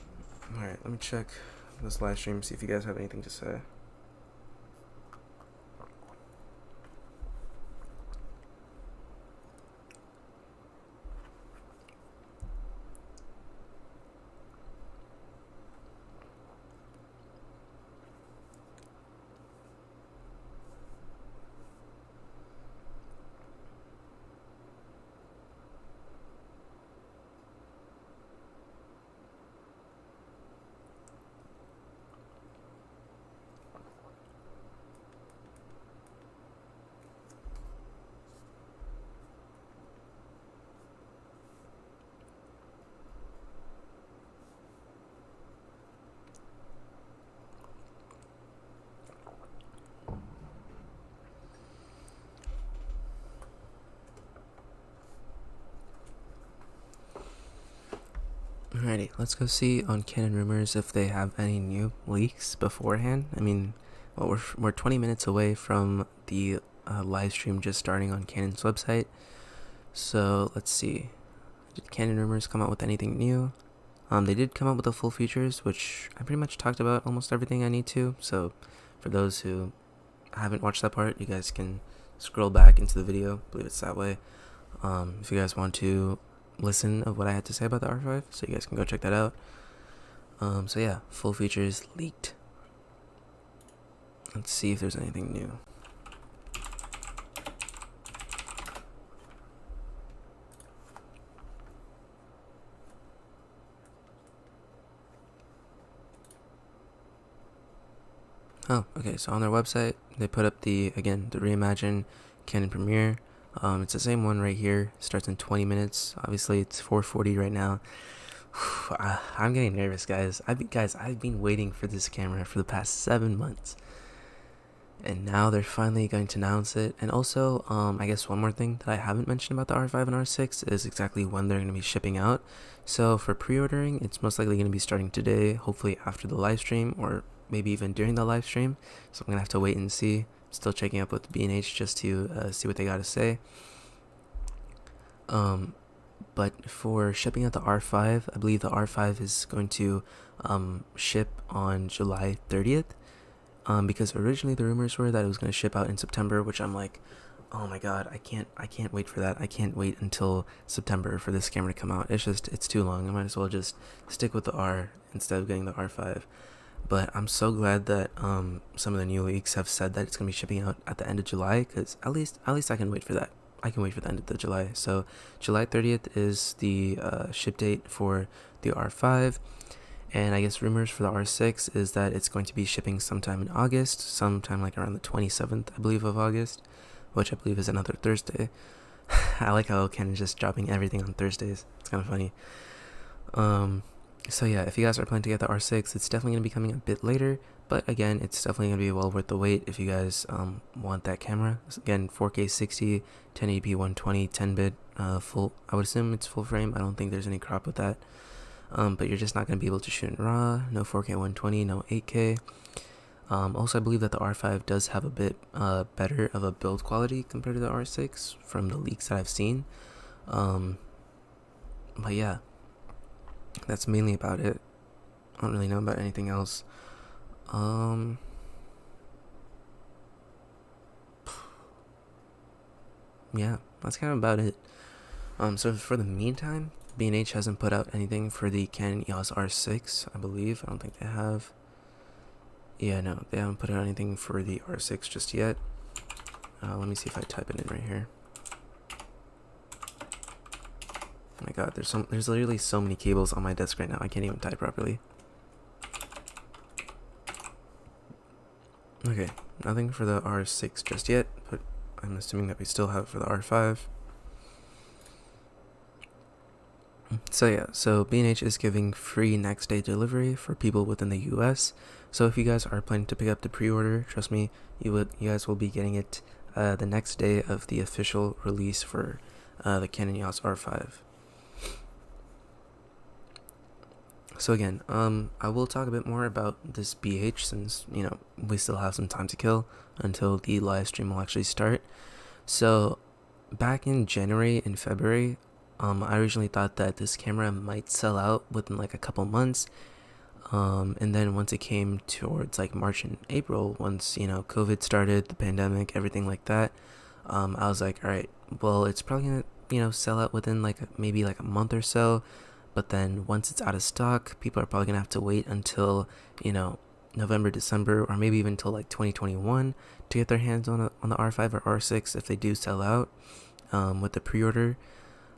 Alright, let me check this live stream, see if you guys have anything to say. Alrighty, let's go see on Canon Rumors if they have any new leaks beforehand. I mean, well, we're 20 minutes away from the live stream just starting on Canon's website. So let's see. Did Canon Rumors come out with anything new? They did come out with the full features, which I pretty much talked about almost everything I need to. So for those who haven't watched that part, you guys can scroll back into the video. I believe it's that way. If you guys want to listen of what I had to say about the R5, so you guys can go check that out. So yeah, full features leaked. Let's see if there's anything new. Oh, okay, so on their website, they put up the reimagined Canon Premiere. It's the same one right here. Starts in 20 minutes. Obviously, it's 4:40 right now. I'm getting nervous, guys. I've been waiting for this camera for the past 7 months. and now they're finally going to announce it. And also, I guess one more thing that I haven't mentioned about the R5 and R6 is exactly when they're going to be shipping out. So for pre-ordering, it's most likely going to be starting today, hopefully after the live stream, or maybe even during the live stream. So I'm going to have to wait and see. Still checking up with B&H just to see what they got to say. But for shipping out the R5, I believe the R5 is going to ship on July 30th. Because originally the rumors were that it was going to ship out in September, which I'm like, oh my god, I can't wait for that. I can't wait until September for this camera to come out. It's too long. I might as well just stick with the R instead of getting the R5. But I'm so glad that some of the new leaks have said that it's going to be shipping out at the end of July, because at least I can wait for that. I can wait for the end of the July. So July 30th is the ship date for the R5. And I guess rumors for the R6 is that it's going to be shipping sometime in August, sometime like around the 27th, I believe, of August, which I believe is another Thursday. I like how Canon is just dropping everything on Thursdays. It's kind of funny. So yeah, if you guys are planning to get the R6, it's definitely going to be coming a bit later. But again, it's definitely going to be well worth the wait if you guys want that camera. Again, 4K 60, 1080p 120, 10-bit, full. I would assume it's full frame. I don't think there's any crop with that. But you're just not going to be able to shoot in RAW, no 4K 120, no 8K. Also, I believe that the R5 does have a bit better of a build quality compared to the R6 from the leaks that I've seen. But yeah, that's mainly about it. I don't really know about anything else. Yeah, that's kind of about it. So for the meantime, B&H hasn't put out anything for the Canon EOS R6, I believe. I don't think they have. Yeah, no, they haven't put out anything for the R6 just yet. Let me see if I type it in right here. Oh my god, there's literally so many cables on my desk right now. I can't even type properly. Okay, nothing for the R6 just yet, but I'm assuming that we still have it for the R5. So yeah, so B&H is giving free next day delivery for people within the US. So if you guys are planning to pick up the pre-order, trust me, you guys will be getting it the next day of the official release for the Canon EOS R5. So again, I will talk a bit more about this BH since, you know, we still have some time to kill until the live stream will actually start. So back in January and February, I originally thought that this camera might sell out within like a couple months. And then once it came towards like March and April, once, you know, COVID started, the pandemic, everything like that, I was like, all right, well, it's probably gonna, you know, sell out within like maybe like a month or so. But then once it's out of stock, people are probably gonna have to wait until, you know, November, December, or maybe even until like 2021 to get their hands on the R5 or R6 if they do sell out with the pre-order.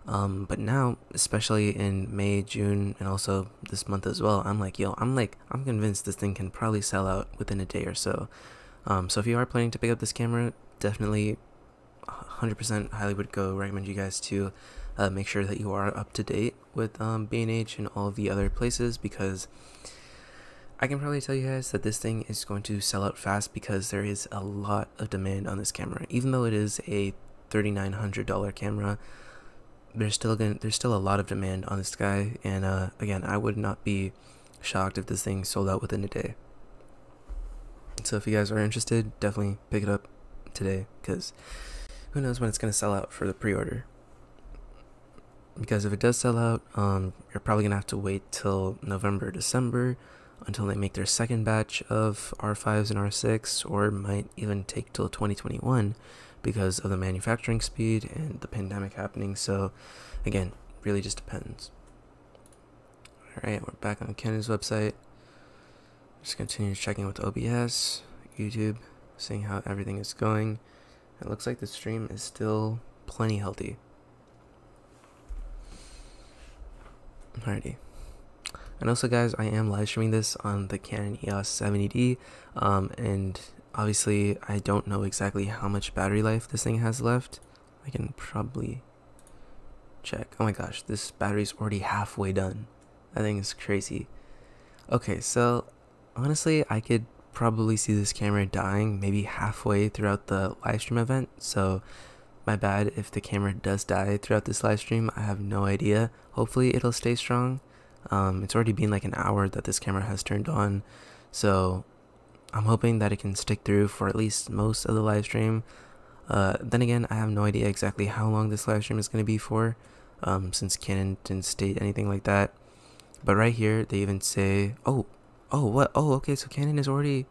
But now, especially in May, June, and also this month as well, I'm convinced this thing can probably sell out within a day or so. So if you are planning to pick up this camera, definitely 100% highly would recommend you guys to make sure that you are up to date with B&H and all of the other places, because I can probably tell you guys that this thing is going to sell out fast because there is a lot of demand on this camera. Even though it is a $3,900 camera, there's still a lot of demand on this guy, and again, I would not be shocked if this thing sold out within a day. So if you guys are interested, definitely pick it up today, because who knows when it's going to sell out for the pre-order. Because if it does sell out, you're probably going to have to wait till November, December until they make their second batch of R5s and R6, or might even take till 2021 because of the manufacturing speed and the pandemic happening. So again, really just depends. Alright, we're back on Canon's website. Just continue checking with OBS, YouTube, seeing how everything is going. It looks like the stream is still plenty healthy. Alrighty. And also guys, I am live streaming this on the Canon EOS 70D, and obviously I don't know exactly how much battery life this thing has left. I can probably check. Oh my gosh, this battery's already halfway done. That thing is crazy. Okay, so honestly, I could probably see this camera dying maybe halfway throughout the live stream event, so my bad if the camera does die throughout this live stream. I have no idea. Hopefully it'll stay strong. It's already been like an hour that this camera has turned on, so I'm hoping that it can stick through for at least most of the live stream. Then again, I have no idea exactly how long this live stream is going to be for, since Canon didn't state anything like that. But right here, they even say, okay, so Canon is already,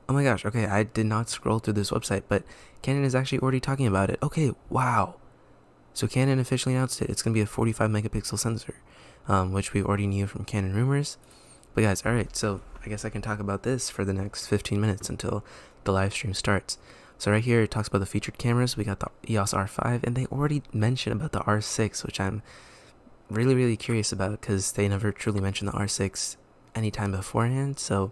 oh my gosh, okay, I did not scroll through this website, but Canon is actually already talking about it. Okay, wow. So Canon officially announced it. It's going to be a 45 megapixel sensor, which we already knew from Canon rumors. But guys, alright, so I guess I can talk about this for the next 15 minutes until the live stream starts. So right here, it talks about the featured cameras. We got the EOS R5, and they already mentioned about the R6, which I'm really curious about because they never truly mentioned the R6 anytime beforehand. So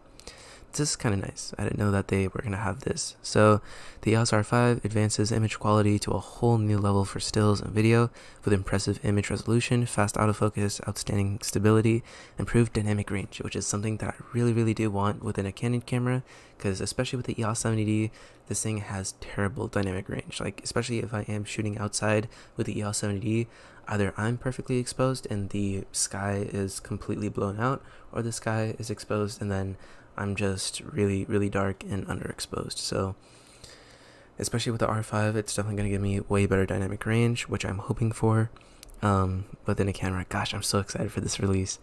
this is kind of nice. I didn't know that they were going to have this. So the EOS R5 advances image quality to a whole new level for stills and video with impressive image resolution, fast autofocus, outstanding stability, improved dynamic range, which is something that I really do want within a Canon camera, because especially with the EOS 70D, this thing has terrible dynamic range. Like, especially if I am shooting outside with the EOS 70D, either I'm perfectly exposed and the sky is completely blown out, or the sky is exposed and then I'm just really dark and underexposed. So especially with the R5, it's definitely going to give me way better dynamic range, which I'm hoping for. But then a camera, gosh, I'm so excited for this release.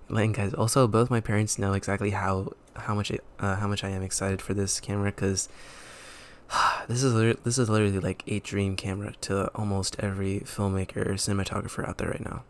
And guys, also both my parents know exactly how much I am excited for this camera, because this is literally like a dream camera to almost every filmmaker or cinematographer out there right now.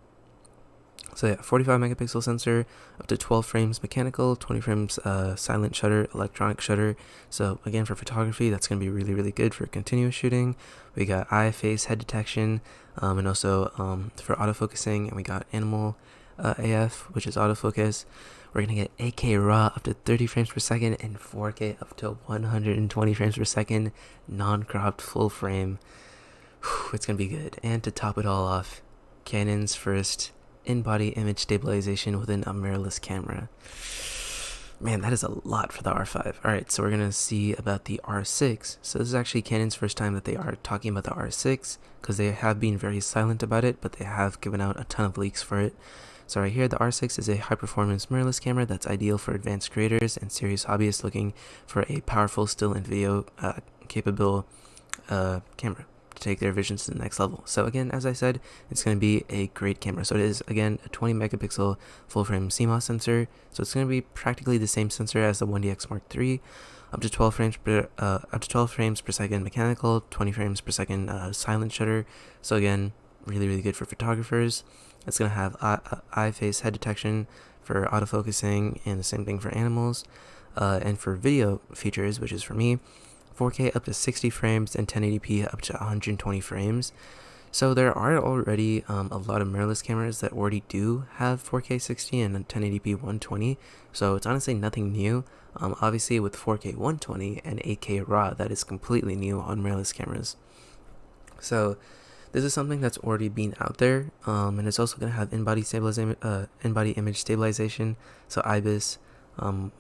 So yeah, 45 megapixel sensor, up to 12 frames mechanical, 20 frames silent shutter, electronic shutter. So again, for photography, that's going to be really good for continuous shooting. We got eye, face, head detection, and also for autofocusing, and we got animal AF, which is autofocus. We're going to get 8K RAW up to 30 frames per second and 4K up to 120 frames per second, non-cropped full frame. Whew, it's going to be good. And to top it all off, Canon's first in-body image stabilization within a mirrorless camera. Man, that is a lot for the R5. Alright, so we're going to see about the R6. So this is actually Canon's first time that they are talking about the R6, because they have been very silent about it, but they have given out a ton of leaks for it. So right here, the R6 is a high-performance mirrorless camera that's ideal for advanced creators and serious hobbyists looking for a powerful still and video capable camera to take their visions to the next level. So again, as I said, it's going to be a great camera. So it is, again, a 20 megapixel full frame CMOS sensor. So it's going to be practically the same sensor as the 1DX Mark III, up to 12 frames per second mechanical, 20 frames per second silent shutter. So again, really good for photographers. It's going to have eye, face, head detection for autofocusing, and the same thing for animals. And for video features, which is for me, 4K up to 60 frames and 1080p up to 120 frames. So there are already a lot of mirrorless cameras that already do have 4K 60 and 1080p 120. So it's honestly nothing new. Obviously with 4K 120 and 8K RAW, that is completely new on mirrorless cameras. So this is something that's already been out there, and it's also going to have in-body image stabilization, so IBIS,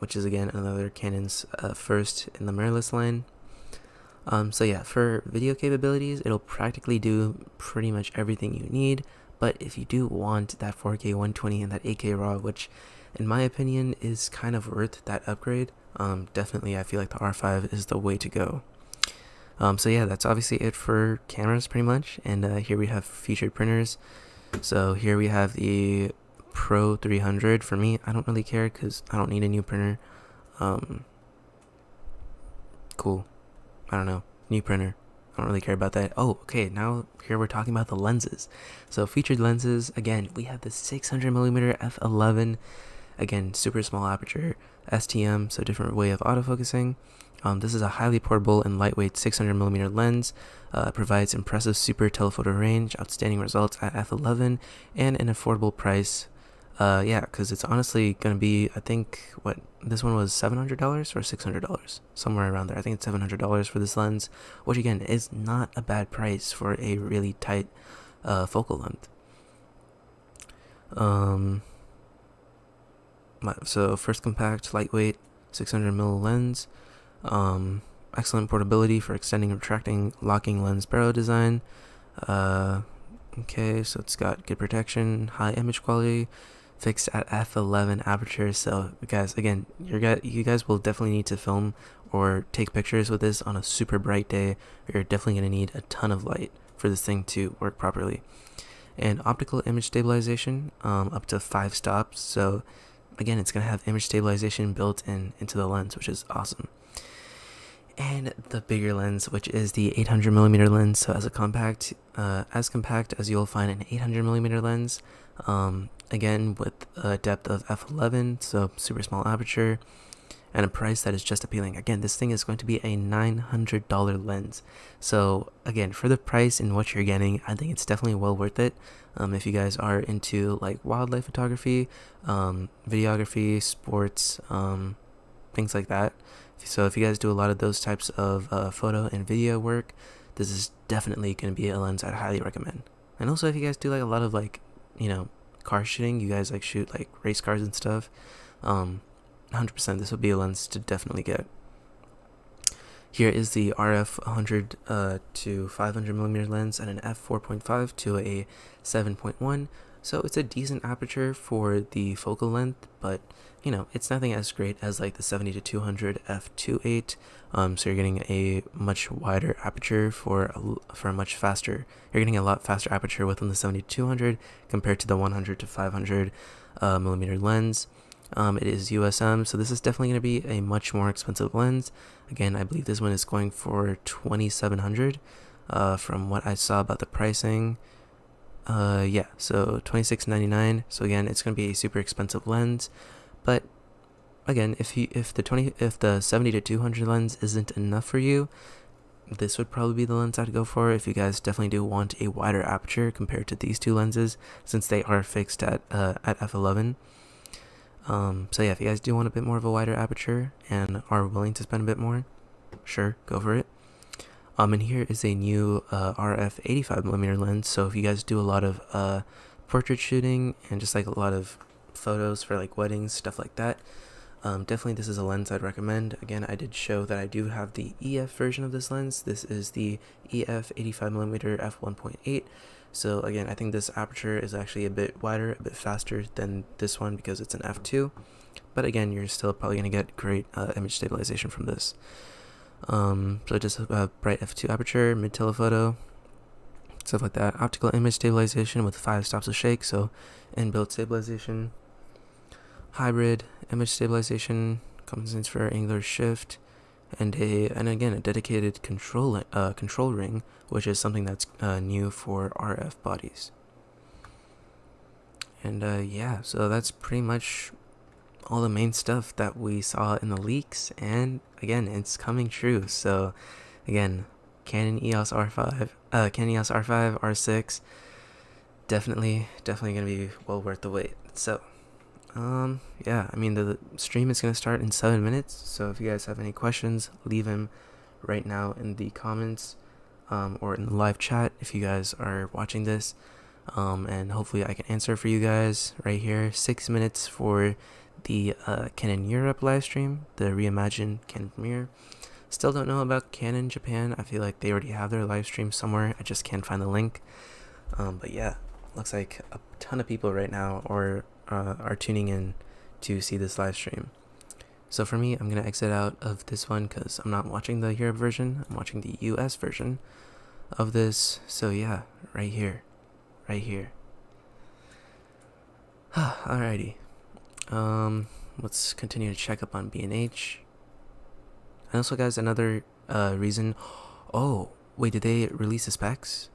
which is again another Canon's first in the mirrorless line. So yeah, for video capabilities, it'll practically do pretty much everything you need, but if you do want that 4K 120 and that 8K RAW, which in my opinion is kind of worth that upgrade, definitely I feel like the R5 is the way to go. So yeah, that's obviously it for cameras pretty much, and here we have featured printers. So here we have the Pro 300. For me, I don't really care because I don't need a new printer. Cool. I don't know. New printer. I don't really care about that. Oh, okay. Now here we're talking about the lenses. So featured lenses, again, we have the 600mm f11. Again, super small aperture, STM, so different way of autofocusing. This is a highly portable and lightweight 600mm lens. Provides impressive super telephoto range, outstanding results at f11, and an affordable price. Yeah, because it's honestly going to be, I think, this one was $700 or $600? Somewhere around there. I think it's $700 for this lens, which again is not a bad price for a really tight focal length. So first compact, lightweight, 600mm lens. Excellent portability for extending, retracting, locking lens barrel design. Okay, so it's got good protection, high image quality, fixed at f11 aperture. So guys, again, you guys will definitely need to film or take pictures with this on a super bright day. You're definitely going to need a ton of light for this thing to work properly. And optical image stabilization, up to 5 stops. So again, it's going to have image stabilization built into the lens, which is awesome. And the bigger lens, which is the 800mm lens. So as compact as you'll find an 800mm lens. Again, with a depth of f11, so super small aperture, and a price that is just appealing. Again, this thing is going to be a $900 lens. So again, for the price and what you're getting, I think it's definitely well worth it. If you guys are into like wildlife photography, videography, sports, things like that. So if you guys do a lot of those types of photo and video work, this is definitely going to be a lens I'd highly recommend. And also if you guys do like a lot of like, car shooting, you guys like shoot like race cars and stuff, 100% this would be a lens to definitely get. Here is the RF 100 to 500mm lens and an f4.5 to a 7.1. So it's a decent aperture for the focal length, but it's nothing as great as like the 70 to 200 f2.8. So you're getting a much wider aperture for a much faster. You're getting a lot faster aperture within the 70 to 200 compared to the 100 to 500 millimeter lens. It is USM, so this is definitely going to be a much more expensive lens. Again, I believe this one is going for $2,700 from what I saw about the pricing. Yeah, so $26.99. So again, it's going to be a super expensive lens. But again, if the 70 to 200 lens isn't enough for you, this would probably be the lens I'd go for if you guys definitely do want a wider aperture compared to these two lenses, since they are fixed at f11. So yeah, if you guys do want a bit more of a wider aperture and are willing to spend a bit more, sure, go for it. And here is a new RF 85mm lens. So if you guys do a lot of portrait shooting and just like a lot of photos for like weddings, stuff like that, definitely this is a lens I'd recommend. Again, I did show that I do have the EF version of this lens. This is the EF 85mm f1.8. So again, I think this aperture is actually a bit wider, a bit faster than this one because it's an f2. But again, you're still probably going to get great image stabilization from this. So just a bright f2 aperture, mid telephoto, stuff like that. Optical image stabilization with 5 stops of shake, so inbuilt stabilization. Hybrid image stabilization, compensates for angular shift, and again a dedicated control ring, which is something that's new for RF bodies. And yeah, so that's pretty much all the main stuff that we saw in the leaks, and again, it's coming true. So again, Canon EOS R5, R6, definitely gonna be well worth the wait. So yeah, I mean the stream is gonna start in 7 minutes, so if you guys have any questions, leave them right now in the comments, or in the live chat if you guys are watching this, and hopefully I can answer for you guys right here. 6 minutes for the Canon Europe live stream, the reimagined Canon Premiere. Still don't know about Canon Japan. I feel like they already have their live stream somewhere, I just can't find the link. But yeah, looks like a ton of people right now are tuning in to see this live stream. So for me, I'm gonna exit out of this one because I'm not watching the Europe version, I'm watching the US version of this. So yeah, right here. Alrighty. Let's continue to check up on B&H. And also, guys, another reason. Oh, wait, did they release the specs?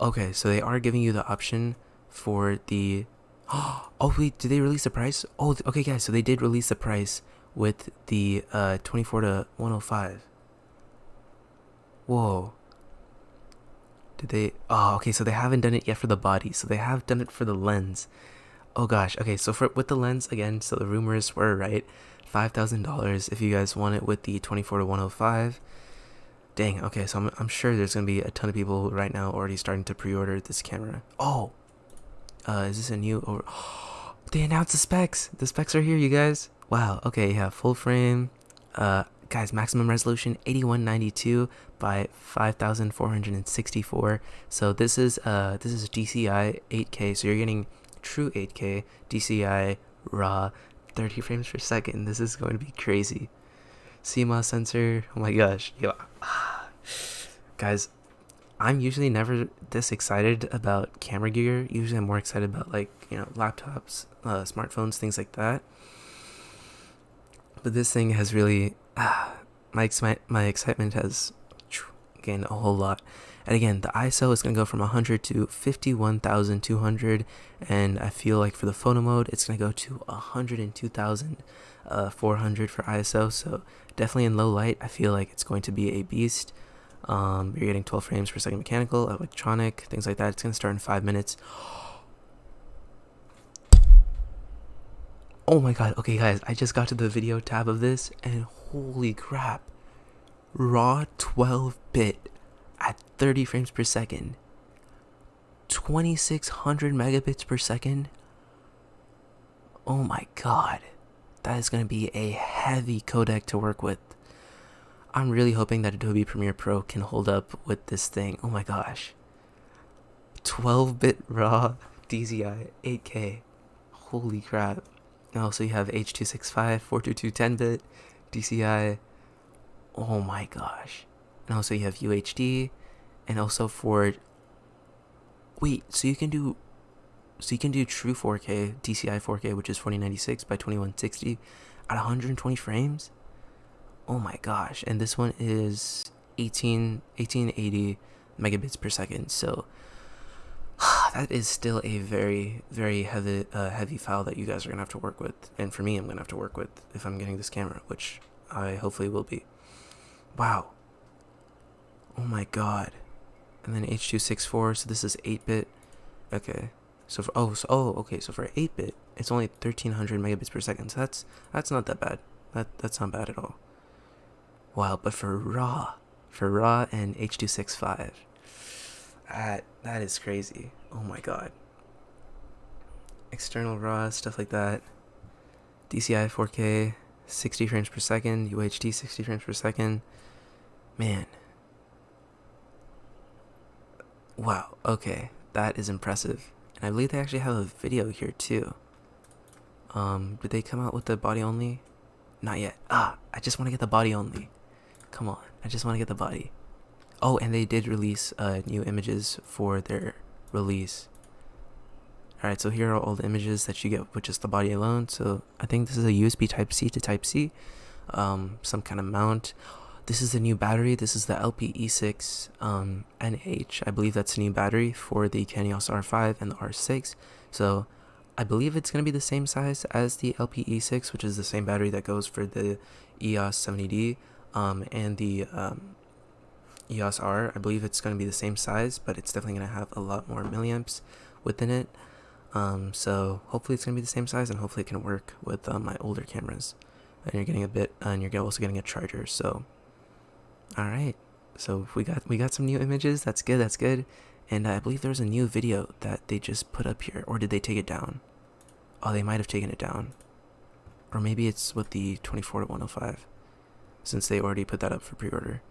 Okay, so they are giving you the option for the. Oh wait, did they release the price? Oh, okay, guys, so they did release the price with the 24 to 105. Whoa. Did they? Oh, okay, so they haven't done it yet for the body, so they have done it for the lens. Oh gosh, okay, so with the lens, again, so the rumors were right, $5,000 if you guys want it with the 24 to 105. Dang, okay, so I'm sure there's gonna be a ton of people right now already starting to pre-order this camera. Oh, is this a new, or they announced the specs. The specs are here, you guys. Wow, okay, yeah, full frame, Guys, maximum resolution 8192 by 5464. So this is DCI 8K. So you're getting true 8K DCI RAW 30 frames per second. This is going to be crazy. CMOS sensor. Oh my gosh. Yo. Guys, I'm usually never this excited about camera gear. Usually I'm more excited about laptops, smartphones, things like that. But this thing has really my excitement has gained a whole lot. And again, the ISO is going to go from 100 to 51,200, and I feel like for the photo mode it's going to go to 102,400 for ISO. So definitely in low light I feel like it's going to be a beast. You're getting 12 frames per second mechanical, electronic, things like that. It's going to start in 5 minutes. Oh my god. Okay guys, I just got to the video tab of this and holy crap. Raw 12-bit at 30 frames per second. 2600 megabits per second. Oh my god. That is going to be a heavy codec to work with. I'm really hoping that Adobe Premiere Pro can hold up with this thing. Oh my gosh. 12-bit raw DCI 8K. Holy crap. And also you have H.265, 422 10-bit DCI. Oh my gosh. And also you have UHD. And also for... Wait, so you can do true 4K, DCI 4K, which is 4096 by 2160 at 120 frames? Oh my gosh. And this one is 1880 megabits per second. So that is still a very, very heavy file that you guys are gonna have to work with, and for me, I'm gonna have to work with if I'm getting this camera, which I hopefully will be. Wow. Oh my god. And then H.264. So this is 8-bit. Okay. So for okay. So for 8-bit, it's only 1300 megabits per second. So that's not that bad. That's not bad at all. Wow. But for RAW and H.265. That is crazy. Oh my god. External RAW, stuff like that. DCI 4K, 60 frames per second. UHD 60 frames per second. Man. Wow, okay. That is impressive. And I believe they actually have a video here too. Did they come out with the body only? Not yet. I just want to get the body only. Come on. I just want to get the body. Oh, and they did release new images for their release. Alright, so here are all the images that you get with just the body alone. So I think this is a USB Type-C to Type-C. Some kind of mount. This is the new battery. This is the LPE6 NH. I believe that's a new battery for the Canon EOS R5 and the R6. So I believe it's going to be the same size as the LPE6, which is the same battery that goes for the EOS 70D and the EOS R. I believe it's going to be the same size, but it's definitely going to have a lot more milliamps within it. So hopefully it's going to be the same size, and hopefully it can work with my older cameras. And you're getting and you're also getting a charger. So, all right. So we got some new images. That's good. And I believe there's a new video that they just put up here, or did they take it down? Oh, they might have taken it down, or maybe it's with the 24 to 105, since they already put that up for pre-order.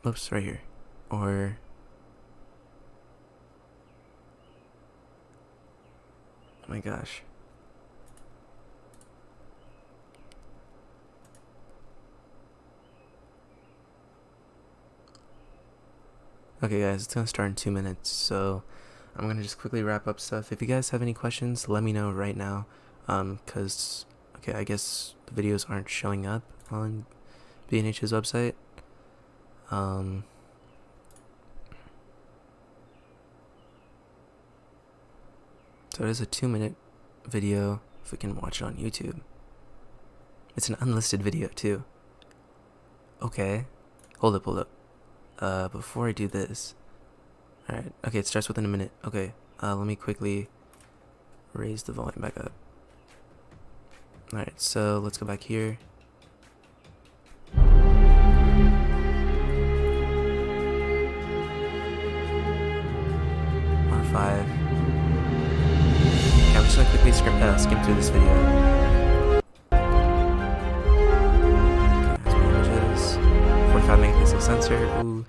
Oops, right here. Or oh my gosh. Okay guys, it's gonna start in 2 minutes, so I'm gonna just quickly wrap up stuff. If you guys have any questions, let me know right now. Cause okay, I guess the videos aren't showing up on B&H's website. So it is a 2-minute video if we can watch it on YouTube. It's an unlisted video too. Okay. Hold up. Before I do this. Alright, okay, it starts within a minute. Okay, let me quickly raise the volume back up. Alright, so let's go back here. R5. Okay, I'm just gonna quickly skim through this video. Okay, images. 45 megapixel sensor. Ooh.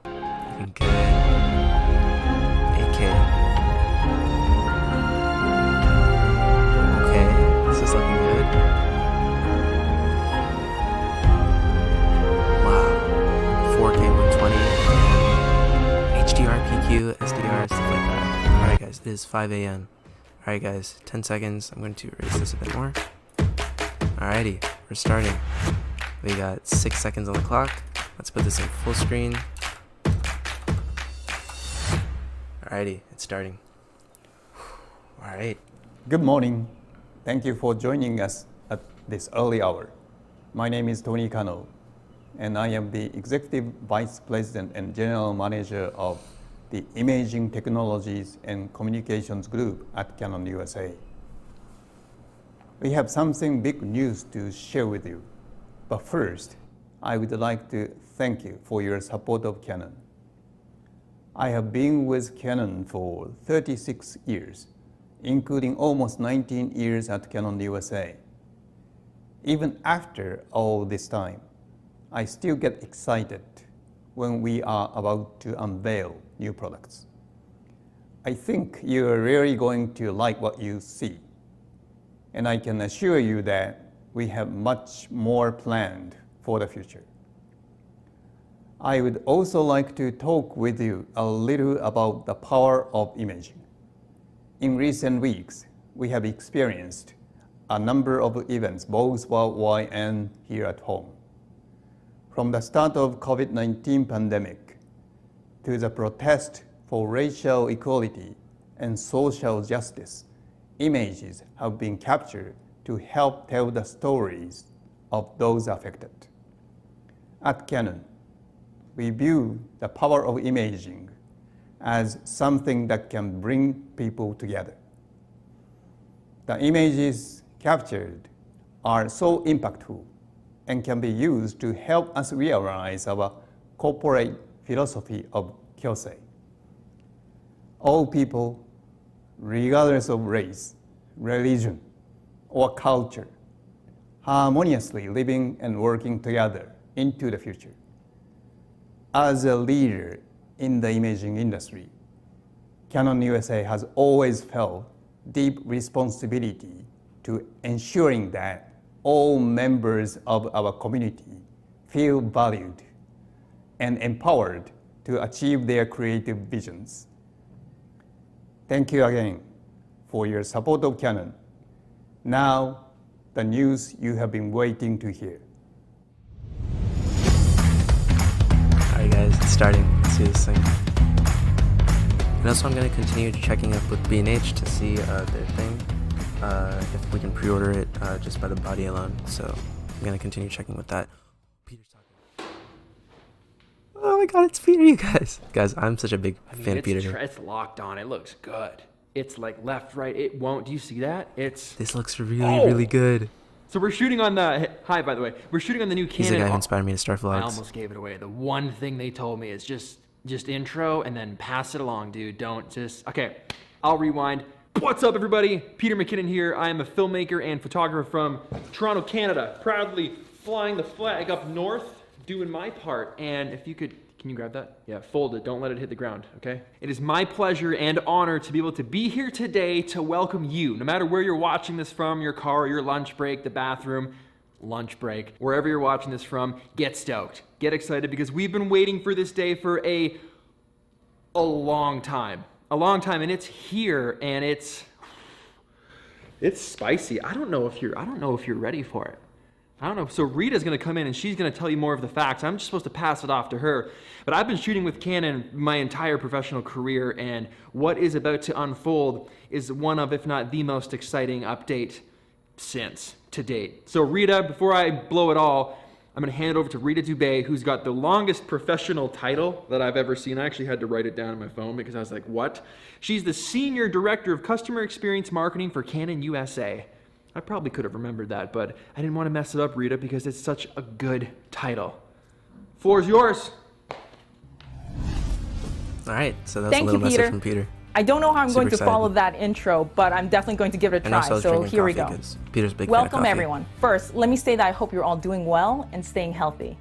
Looking good. 8K. Okay, this is looking good. Wow. 4K 120. HDR, PQ, SDR, stuff like that. Alright guys, it is 5 a.m. Alright guys, 10 seconds. I'm going to erase this a bit more. Alrighty, we're starting. We got 6 seconds on the clock. Let's put this in full screen. Alrighty, it's starting. Alright. Good morning. Thank you for joining us at this early hour. My name is Tony Kano, and I am the Executive Vice President and General Manager of the Imaging Technologies and Communications Group at Canon USA. We have something big news to share with you. But first, I would like to thank you for your support of Canon. I have been with Canon for 36 years, including almost 19 years at Canon USA. Even after all this time, I still get excited when we are about to unveil new products. I think you're really going to like what you see, and I can assure you that we have much more planned for the future. I would also like to talk with you a little about the power of imaging. In recent weeks, we have experienced a number of events both worldwide and here at home. From the start of COVID-19 pandemic to the protest for racial equality and social justice, images have been captured to help tell the stories of those affected. At Canon, we view the power of imaging as something that can bring people together. The images captured are so impactful and can be used to help us realize our corporate philosophy of Kyosei. All people, regardless of race, religion, or culture, harmoniously living and working together into the future. As a leader in the imaging industry, Canon USA has always felt deep responsibility to ensuring that all members of our community feel valued and empowered to achieve their creative visions. Thank you again for your support of Canon. Now, the news you have been waiting to hear. Alright guys, it's starting. Let's see this thing. And also I'm going to continue checking up with B&H to see their thing. If we can pre-order it just by the body alone. So I'm going to continue checking with that. Peter's talking. Oh my god, it's Peter, you guys. Guys, I'm such a big fan of Peter. It's locked on. It looks good. It's like left, right. It won't. Do you see that? This looks really good. So we're shooting on the... Hi, by the way. We're shooting on the new Canon... He's the guy who inspired me to start vlogs. I almost gave it away. The one thing they told me is just intro and then pass it along, dude. Don't just... Okay, I'll rewind. What's up, everybody? Peter McKinnon here. I am a filmmaker and photographer from Toronto, Canada. Proudly flying the flag up north, doing my part. And if you could... Can you grab that? Yeah, fold it. Don't let it hit the ground, okay? It is my pleasure and honor to be able to be here today to welcome you, no matter where you're watching this from, your car, your lunch break, the bathroom, lunch break, wherever you're watching this from, get stoked. Get excited because we've been waiting for this day for a long time. A long time, and it's here, and it's spicy. I don't know if you're ready for it. I don't know. So Rita's going to come in and she's going to tell you more of the facts. I'm just supposed to pass it off to her. But I've been shooting with Canon my entire professional career, and what is about to unfold is one of, if not the most exciting update since to date. So Rita, before I blow it all, I'm going to hand it over to Rita Dubé, who's got the longest professional title that I've ever seen. I actually had to write it down on my phone because I was like, what? She's the Senior Director of Customer Experience Marketing for Canon USA. I probably could have remembered that, but I didn't want to mess it up, Rita, because it's such a good title. Floor is yours. All right, so that's a little message from Peter. I don't know how I'm Super going to excited. follow that intro, but I'm definitely going to give it a And also, I try. was So drinking here we coffee go. 'cause Peter's a big fan of Welcome coffee. everyone. First, let me say that I hope you're all doing well and staying healthy.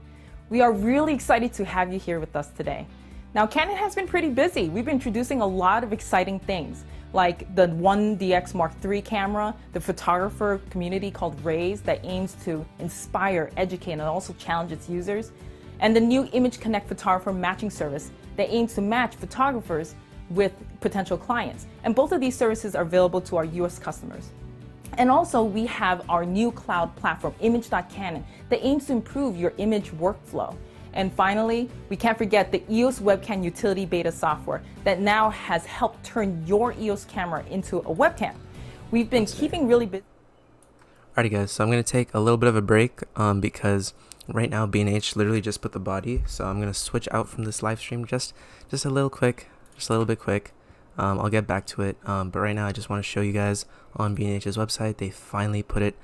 We are really excited to have you here with us today. Now, Canon has been pretty busy. We've been introducing a lot of exciting things, like the 1DX Mark III camera, the photographer community called Raise that aims to inspire, educate, and also challenge its users, and the new Image Connect photographer matching service that aims to match photographers with potential clients. And both of these services are available to our US customers. And also, we have our new cloud platform, Image.Canon, that aims to improve your image workflow. And finally, we can't forget the EOS Webcam Utility Beta software that now has helped turn your EOS camera into a webcam. We've been keeping really busy. Alrighty guys, so I'm going to take a little bit of a break because right now B&H literally just put the body, so I'm going to switch out from this live stream just a little bit quick. I'll get back to it, but right now I just want to show you guys on B&H's website, they finally put it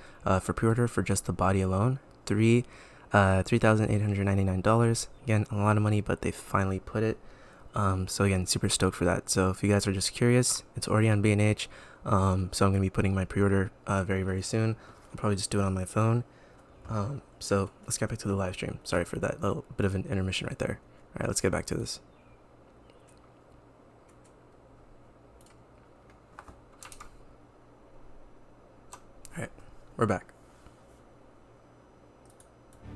for pre-order for just the body alone, $3,899. Again, a lot of money, but they finally put it. So again, super stoked for that. So if you guys are just curious, it's already on B&H. So I'm going to be putting my pre-order very, very soon. I'll probably just do it on my phone. So let's get back to the live stream. Sorry for that little bit of an intermission right there. All right, let's get back to this. All right, we're back.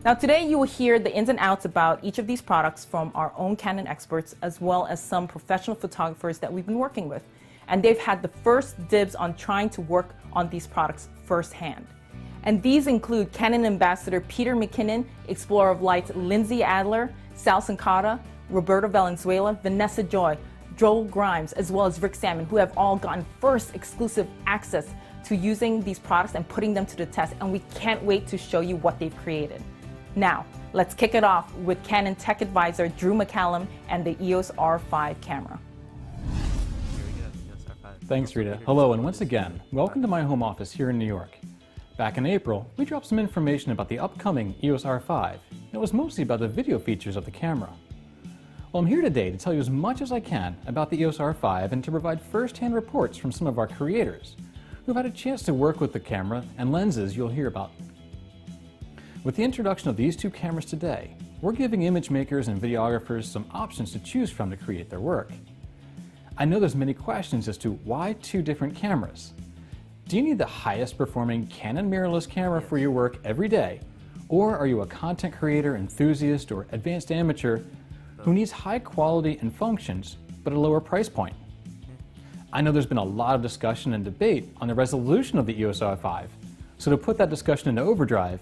Now today you will hear the ins and outs about each of these products from our own Canon experts as well as some professional photographers that we've been working with. And they've had the first dibs on trying to work on these products firsthand. And these include Canon Ambassador Peter McKinnon, Explorer of Light's Lindsay Adler, Sal Sancada, Roberto Valenzuela, Vanessa Joy, Joel Grimes, as well as Rick Salmon, who have all gotten first exclusive access to using these products and putting them to the test. And we can't wait to show you what they've created. Now, let's kick it off with Canon Tech Advisor Drew McCallum and the EOS R5 camera. Thanks, Rita. Hello, and once again, welcome to my home office here in New York. Back in April, we dropped some information about the upcoming EOS R5. It was mostly about the video features of the camera. Well, I'm here today to tell you as much as I can about the EOS R5 and to provide first-hand reports from some of our creators who've had a chance to work with the camera and lenses you'll hear about. With the introduction of these two cameras today, we're giving image makers and videographers some options to choose from to create their work. I know there's many questions as to why two different cameras. Do you need the highest performing Canon mirrorless camera for your work every day? Or are you a content creator, enthusiast, or advanced amateur who needs high quality and functions, but at a lower price point? I know there's been a lot of discussion and debate on the resolution of the EOS R5, so to put that discussion into overdrive,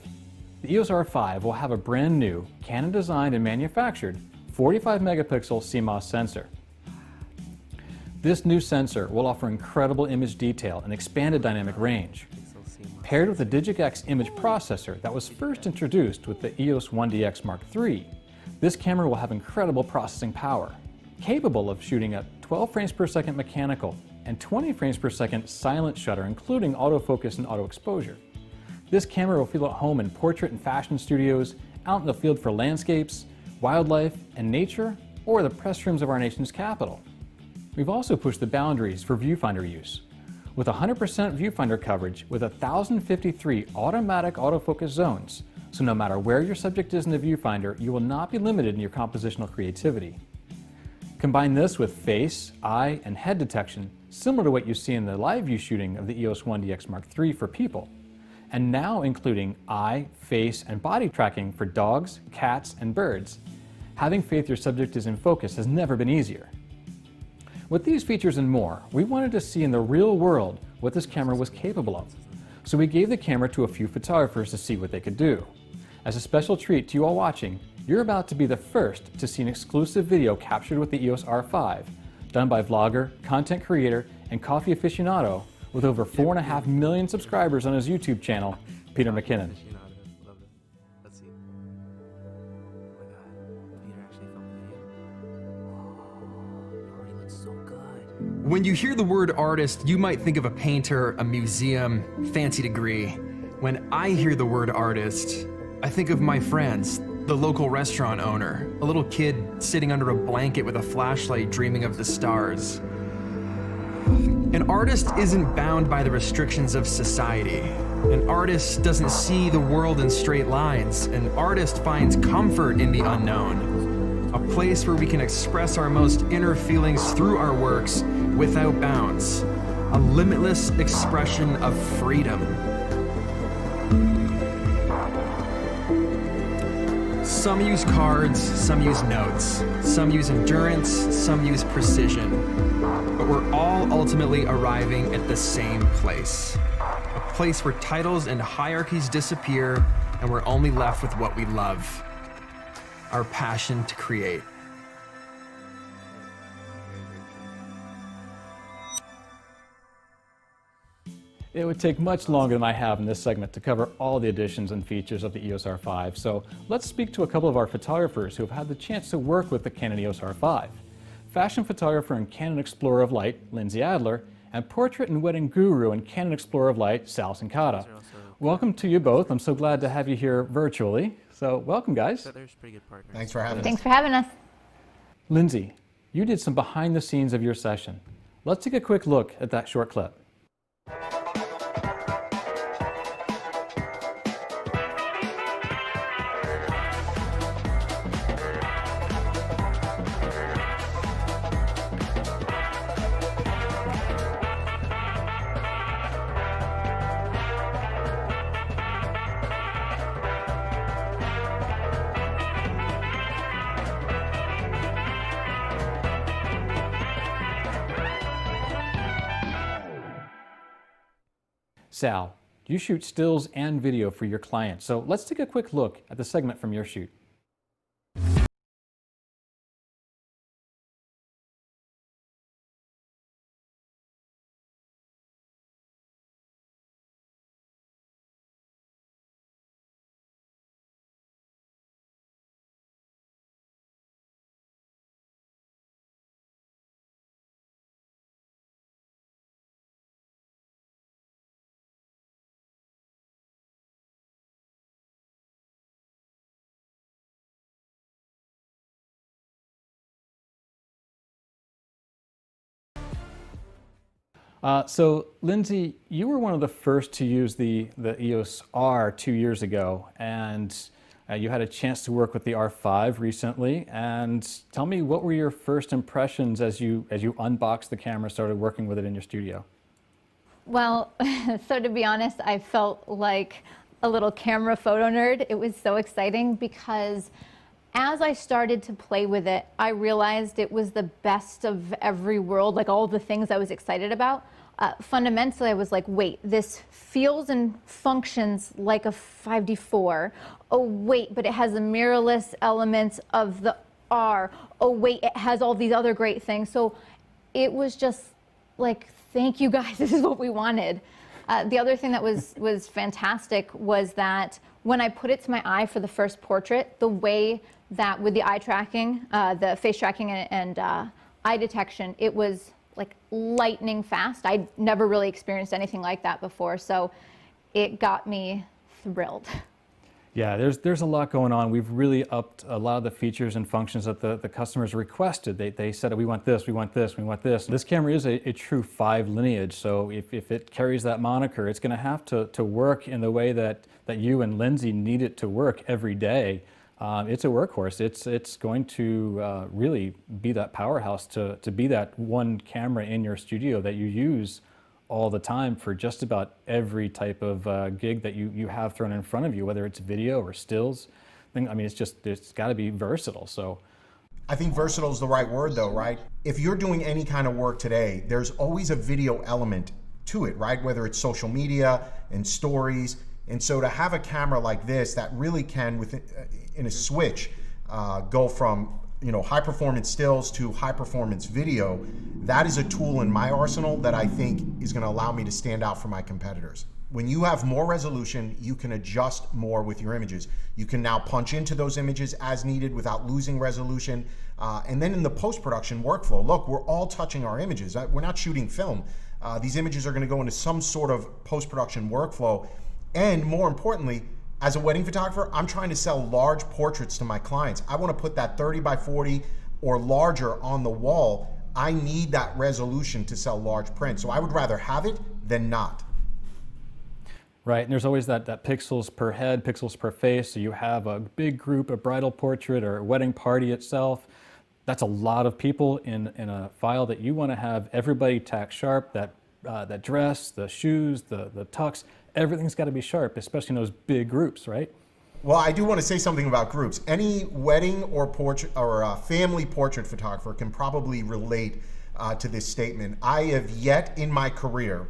the EOS R5 will have a brand new, Canon designed and manufactured 45 megapixel CMOS sensor. This new sensor will offer incredible image detail and expanded dynamic range. Paired with the Digic-X image processor that was first introduced with the EOS 1DX Mark III, this camera will have incredible processing power, capable of shooting at 12 frames per second mechanical and 20 frames per second silent shutter, including autofocus and auto exposure. This camera will feel at home in portrait and fashion studios, out in the field for landscapes, wildlife, and nature, or the press rooms of our nation's capital. We've also pushed the boundaries for viewfinder use. With 100% viewfinder coverage with 1,053 automatic autofocus zones, so no matter where your subject is in the viewfinder, you will not be limited in your compositional creativity. Combine this with face, eye, and head detection, similar to what you see in the live view shooting of the EOS 1DX Mark III for people, and now including eye, face, and body tracking for dogs, cats, and birds. Having faith your subject is in focus has never been easier. With these features and more, we wanted to see in the real world what this camera was capable of. So we gave the camera to a few photographers to see what they could do. As a special treat to you all watching, you're about to be the first to see an exclusive video captured with the EOS R5, done by vlogger, content creator, and coffee aficionado with over 4.5 million subscribers on his YouTube channel, Peter McKinnon. Let's see. Oh my god. Peter actually filmed the video. Oh, it already looks so good. When you hear the word artist, you might think of a painter, a museum, fancy degree. When I hear the word artist, I think of my friends, the local restaurant owner, a little kid sitting under a blanket with a flashlight dreaming of the stars. An artist isn't bound by the restrictions of society. An artist doesn't see the world in straight lines. An artist finds comfort in the unknown. A place where we can express our most inner feelings through our works without bounds. A limitless expression of freedom. Some use cards, some use notes, some use endurance, some use precision. But we're all ultimately arriving at the same place. A place where titles and hierarchies disappear and we're only left with what we love. Our passion to create. It would take much longer than I have in this segment to cover all the additions and features of the EOS R5, so let's speak to a couple of our photographers who have had the chance to work with the Canon EOS R5. Fashion photographer and Canon Explorer of Light, Lindsay Adler, and portrait and wedding guru and Canon Explorer of Light, Sal Sincata. Welcome to you both. I'm so glad to have you here virtually. So welcome, guys. Thanks for having us. Thanks for having us. Lindsay, you did some behind the scenes of your session. Let's take a quick look at that short clip. Sal, you shoot stills and video for your clients, so let's take a quick look at the segment from your shoot. So, Lindsay, you were one of the first to use the EOS R 2 years ago, and you had a chance to work with the R5 recently. And tell me, what were your first impressions as you unboxed the camera, started working with it in your studio? Well, so to be honest, I felt like a little camera photo nerd. It was so exciting because as I started to play with it, I realized it was the best of every world, like all the things I was excited about. Fundamentally, I was like, wait, this feels and functions like a 5D4. Oh, wait, but it has the mirrorless elements of the R. Oh, wait, it has all these other great things. So it was just like, thank you guys, this is what we wanted. The other thing that was fantastic was that when I put it to my eye for the first portrait, the way that with the eye tracking, the face tracking and eye detection, it was like lightning fast. I'd never really experienced anything like that before, so it got me thrilled. Yeah, there's a lot going on. We've really upped a lot of the features and functions that the customers requested. They said, we want this, we want this, we want this. This camera is a true 5 lineage, so if it carries that moniker, it's going to have to work in the way that you and Lindsay need it to work every day. It's a workhorse. It's going to really be that powerhouse to be that one camera in your studio that you use all the time for just about every type of gig that you have thrown in front of you, whether it's video or stills. I mean, it's got to be versatile. So, I think versatile is the right word though, right? If you're doing any kind of work today, there's always a video element to it, right? Whether it's social media and stories. And so to have a camera like this that really can, in a switch, go from high performance stills to high performance video, that is a tool in my arsenal that I think is going to allow me to stand out from my competitors. When you have more resolution, you can adjust more with your images. You can now punch into those images as needed without losing resolution. And then in the post-production workflow, look, we're all touching our images. We're not shooting film. These images are going to go into some sort of post-production workflow. And more importantly, as a wedding photographer, I'm trying to sell large portraits to my clients. I want to put that 30 by 40 or larger on the wall. I need that resolution to sell large print. So I would rather have it than not. Right, and there's always that pixels per head, pixels per face. So you have a big group, a bridal portrait or a wedding party itself. That's a lot of people in a file that you want to have everybody tack sharp. That dress, the shoes, the tux, everything's got to be sharp, especially in those big groups, right? Well, I do want to say something about groups. Any wedding or portrait or family portrait photographer can probably relate to this statement. I have yet in my career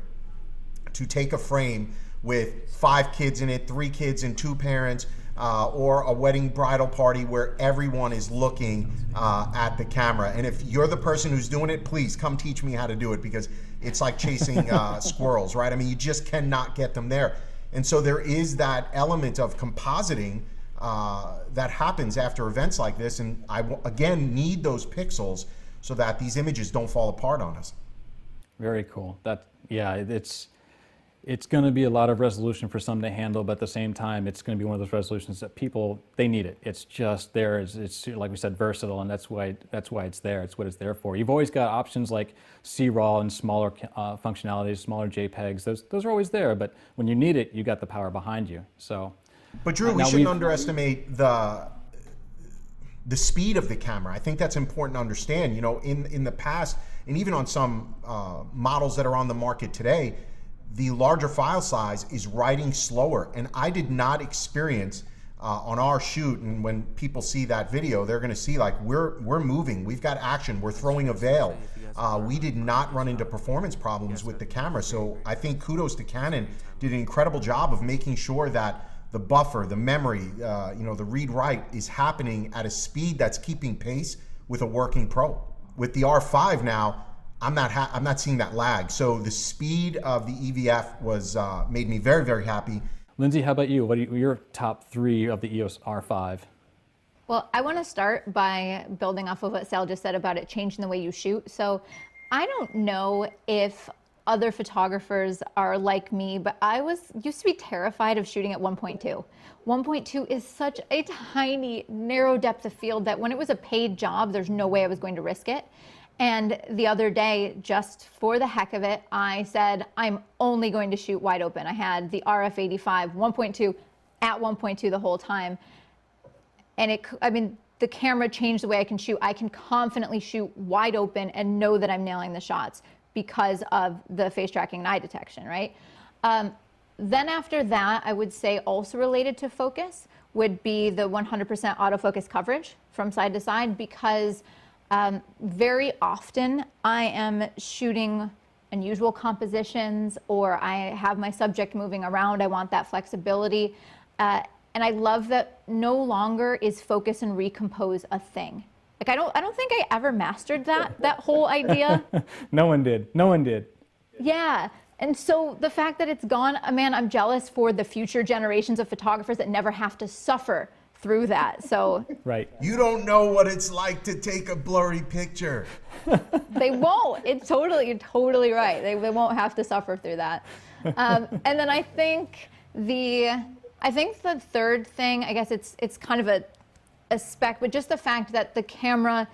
to take a frame with 5 kids in it, 3 kids and 2 parents, or a wedding bridal party where everyone is looking at the camera. And if you're the person who's doing it, please come teach me how to do it, because it's like chasing squirrels, right? I mean, you just cannot get them there. And so there is that element of compositing that happens after events like this. And I, again, need those pixels so that these images don't fall apart on us. Very cool. Yeah, it's going to be a lot of resolution for some to handle, but at the same time, it's going to be one of those resolutions that people, they need it. It's just there. It's like we said, versatile, and that's why it's there. It's what it's there for. You've always got options like C-RAW and smaller functionalities, smaller JPEGs. Those are always there, but when you need it, you got the power behind you. So, but Drew, we shouldn't underestimate the speed of the camera. I think that's important to understand. You know, in the past, and even on some models that are on the market today, the larger file size is writing slower. And I did not experience on our shoot, and when people see that video, they're going to see like we're moving, we've got action, we're throwing a veil. We did not run into performance problems with the camera. So I think kudos to Canon, did an incredible job of making sure that the buffer, the memory, the read-write is happening at a speed that's keeping pace with a working pro. With the R5 now, I'm not seeing that lag. So the speed of the EVF was made me very, very happy. Lindsay, how about you? What are your top 3 of the EOS R5? Well, I want to start by building off of what Sal just said about it changing the way you shoot. So I don't know if other photographers are like me, but I used to be terrified of shooting at 1.2. 1.2 is such a tiny, narrow depth of field that when it was a paid job, there's no way I was going to risk it. And the other day, just for the heck of it, I said, I'm only going to shoot wide open. I had the RF85 1.2 at 1.2 the whole time. And the camera changed the way I can shoot. I can confidently shoot wide open and know that I'm nailing the shots because of the face tracking and eye detection, right? Then after that, I would say also related to focus would be the 100% autofocus coverage from side to side, because very often I am shooting unusual compositions, or I have my subject moving around. I want that flexibility. And I love that no longer is focus and recompose a thing. Like I don't think I ever mastered that whole idea. No one did. Yeah. And so the fact that it's gone, man, I'm jealous for the future generations of photographers that never have to suffer through that. So right. You don't know what it's like to take a blurry picture. They won't. You're totally right. They won't have to suffer through that. And then I think the third thing, I guess it's kind of a spec, but just the fact that the camera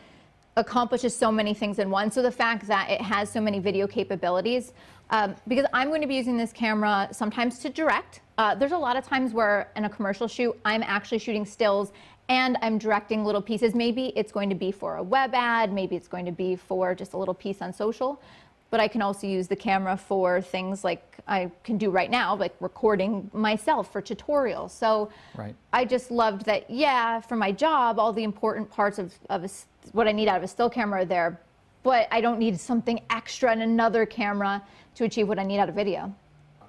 accomplishes so many things in one. So the fact that it has so many video capabilities, because I'm going to be using this camera sometimes to direct. There's a lot of times where in a commercial shoot, I'm actually shooting stills and I'm directing little pieces. Maybe it's going to be for a web ad, maybe it's going to be for just a little piece on social, but I can also use the camera for things like I can do right now, like recording myself for tutorials. So right. I just loved that, yeah, for my job, all the important parts of what I need out of a still camera are there, but I don't need something extra in another camera to achieve what I need out of video.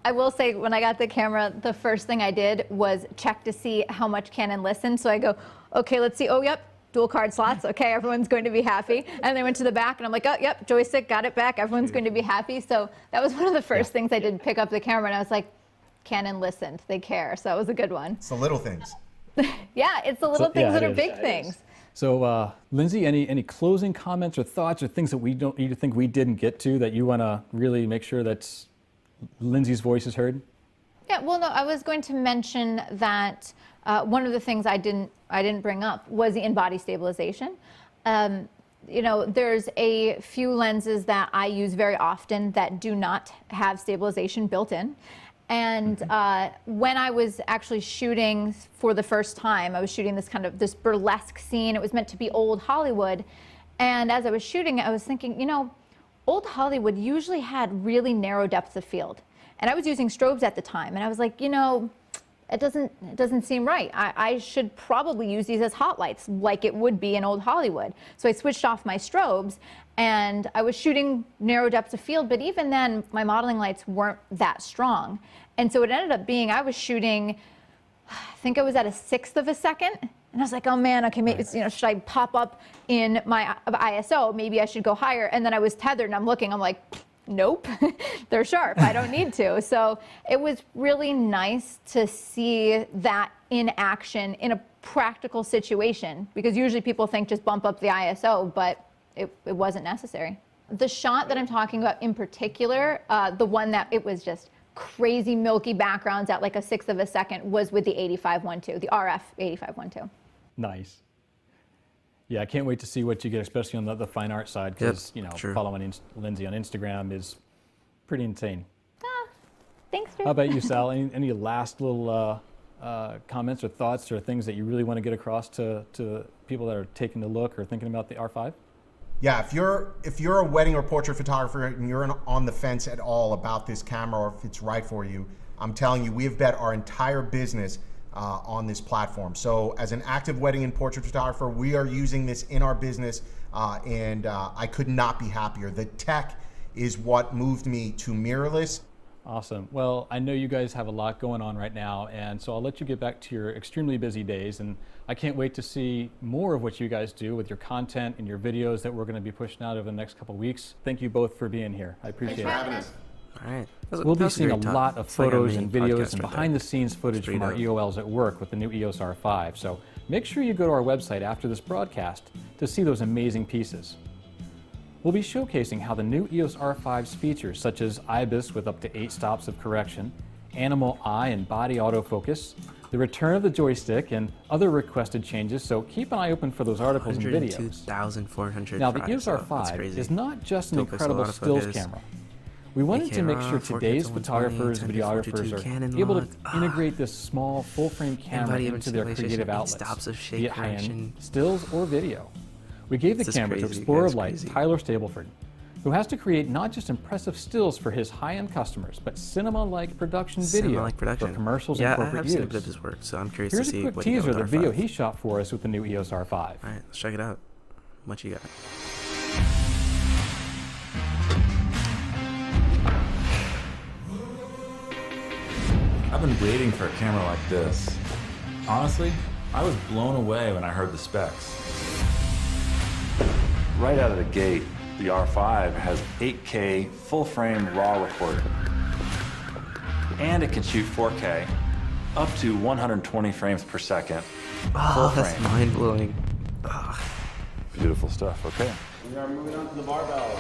I will say, when I got the camera, the first thing I did was check to see how much Canon listened. So I go, okay, let's see. Oh, yep, dual card slots. Okay, everyone's going to be happy. And then I went to the back and I'm like, oh, yep, joystick, got it back. Everyone's going to be happy. So that was one of the first things I did, pick up the camera, and I was like, Canon listened, they care. So that was a good one. It's the little things. Yeah, it's the little things that are big things. So, Lindsay, any closing comments or thoughts or things that you think we didn't get to that you want to really make sure that Lindsay's voice is heard? Yeah, well, no, I was going to mention that one of the things I didn't bring up was the in-body stabilization. you know, there's a few lenses that I use very often that do not have stabilization built in. And when I was actually shooting for the first time, I was shooting this burlesque scene. It was meant to be old Hollywood. And as I was shooting it, I was thinking, you know, old Hollywood usually had really narrow depths of field. And I was using strobes at the time. And I was like, you know, it doesn't seem right. I should probably use these as hot lights like it would be in old Hollywood. So I switched off my strobes and I was shooting narrow depths of field, but even then my modeling lights weren't that strong. And so it ended up being, I was shooting, I think I was at a 1/6 of a second. And I was like, oh man, okay, maybe, you know, should I pop up in my ISO? Maybe I should go higher. And then I was tethered and I'm looking, I'm like, nope, they're sharp, I don't need to. So it was really nice to see that in action in a practical situation, because usually people think just bump up the ISO, but it wasn't necessary. The shot that I'm talking about in particular, the one that it was just crazy milky backgrounds at like a 1/6 of a second, was with the 8512, the RF 8512. Nice. Yeah, I can't wait to see what you get, especially on the fine art side, because you know, following Lindsay on Instagram is pretty insane. Thanks, Drew. How about you, Sal? Any last little comments or thoughts or things that you really want to get across to people that are taking a look or thinking about the R5? Yeah, if you're a wedding or portrait photographer and you're on the fence at all about this camera or if it's right for you, I'm telling you, we have bet our entire business on this platform. So as an active wedding and portrait photographer, we are using this in our business, and I could not be happier. The tech is what moved me to mirrorless. Awesome. Well, I know you guys have a lot going on right now, and so I'll let you get back to your extremely busy days, and I can't wait to see more of what you guys do with your content and your videos that we're going to be pushing out over the next couple weeks. Thank you both for being here. I appreciate it. All right. We'll be seeing a lot of photos and videos and right behind-the-scenes footage from our up. EOLs at work with the new EOS R5, so make sure you go to our website after this broadcast to see those amazing pieces. We'll be showcasing how the new EOS R5's features, such as IBIS with up to 8 stops of correction, animal eye and body autofocus, the return of the joystick, and other requested changes, so keep an eye open for those articles and videos. 102,400 Now, the EOS R5 is not just an incredible stills camera. We wanted to make sure today's photographers and videographers are able to integrate this small full-frame camera into their creative outlets, be it high-end stills or video. We gave the camera to Explorer of Light, Tyler Stableford, who has to create not just impressive stills for his high-end customers, but cinema-like production video for commercials and corporate use. Yeah, I have seen a bit of his work, so I'm curious to see Here's a what quick teaser of the video R5. he shot for us with the new EOS R5. All right, let's check it out. What you got? I've been waiting for a camera like this. Honestly, I was blown away when I heard the specs. Right out of the gate, the R5 has 8K full-frame RAW recording. And it can shoot 4K, up to 120 frames per second. Oh, that's mind-blowing. Beautiful stuff, okay. We are moving on to the barbell.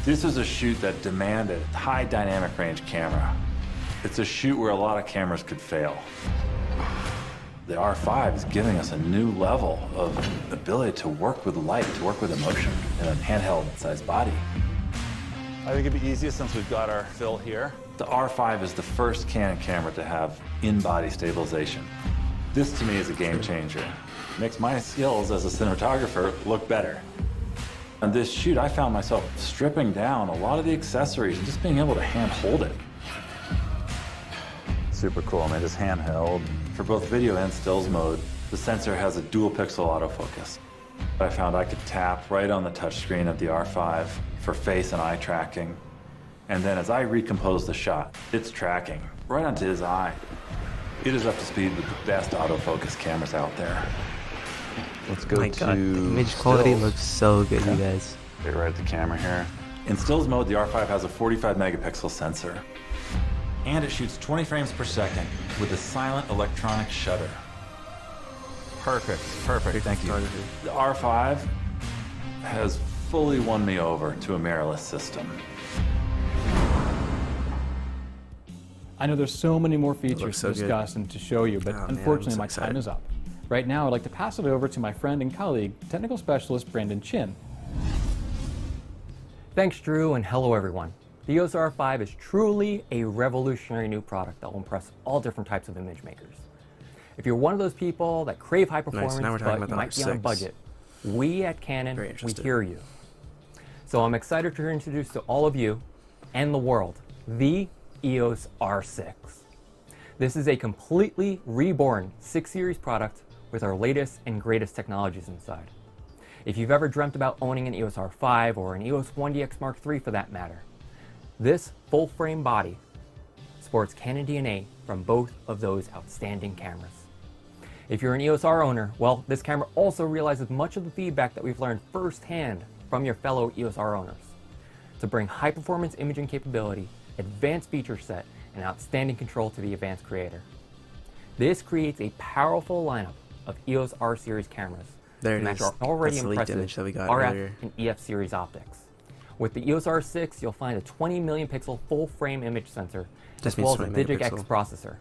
This is a shoot that demanded high dynamic range camera. It's a shoot where a lot of cameras could fail. The R5 is giving us a new level of ability to work with light, to work with emotion in a handheld-sized body. I think it'd be easiest since we've got our fill here. The R5 is the first Canon camera to have in-body stabilization. This, to me, is a game changer. Makes my skills as a cinematographer look better. On this shoot, I found myself stripping down a lot of the accessories and just being able to hand hold it. Super cool, I mean, it's handheld. For both video and stills mode, the sensor has a dual pixel autofocus. I found I could tap right on the touchscreen of the R5 for face and eye tracking. And then as I recompose the shot, it's tracking right onto his eye. It is up to speed with the best autofocus cameras out there. Let's go to God, the image quality stills. looks so good, you guys. Get right at the camera here. In stills mode, the R5 has a 45 megapixel sensor. And it shoots 20 frames per second with a silent electronic shutter. Perfect, perfect, thank you. The R5 has fully won me over to a mirrorless system. I know there's so many more features so to discuss and to show you, but unfortunately my time is up. Right now, I'd like to pass it over to my friend and colleague, technical specialist Brandon Chin, Thanks, Drew, and hello, everyone. The EOS R5 is truly a revolutionary new product that will impress all different types of image makers. If you're one of those people that crave high performance, now we're talking but about you the might be on a R6. budget, we at Canon, Very we interested. hear you. So I'm excited to introduce to all of you and the world the EOS R6. This is a completely reborn 6 Series product with our latest and greatest technologies inside. If you've ever dreamt about owning an EOS R5 or an EOS 1DX Mark III for that matter, this full frame body sports Canon DNA from both of those outstanding cameras. If you're an EOS R owner, well, this camera also realizes much of the feedback that we've learned firsthand from your fellow EOS R owners to bring high performance imaging capability, advanced feature set, and outstanding control to the advanced creator. This creates a powerful lineup of EOS R series cameras There to it match is. our already That's the leaked impressive image that we got RF earlier. and EF series optics. With the EOS R6, you'll find a 20 million pixel full frame image sensor, Just as well as means a 20 DigX megapixel. processor.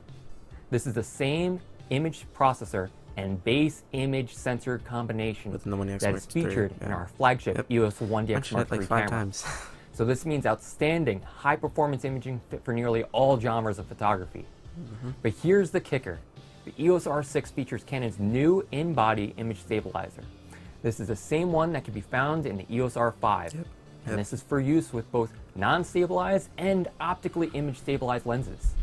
This is the same image processor and base image sensor combination Within the 1DX that Mark is featured III, in yeah. our flagship Yep. EOS 1DX Mentioned Mark it like III 5 camera. times. So this means outstanding high-performance imaging fit for nearly all genres of photography. But here's the kicker. The EOS R6 features Canon's new in-body image stabilizer. This is the same one that can be found in the EOS R5. Yep. And this is for use with both non-stabilized and optically image-stabilized lenses.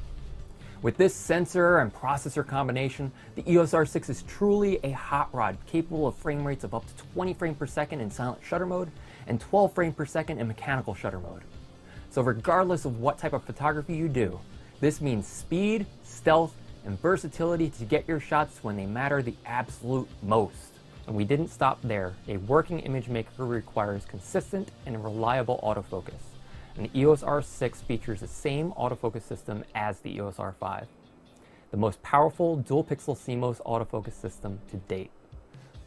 With this sensor and processor combination, the EOS R6 is truly a hot rod capable of frame rates of up to 20 frames per second in silent shutter mode and 12 frames per second in mechanical shutter mode. So regardless of what type of photography you do, this means speed, stealth, and versatility to get your shots when they matter the absolute most. And we didn't stop there. A working image maker requires consistent and reliable autofocus. And the EOS R6 features the same autofocus system as the EOS R5. The most powerful dual pixel CMOS autofocus system to date.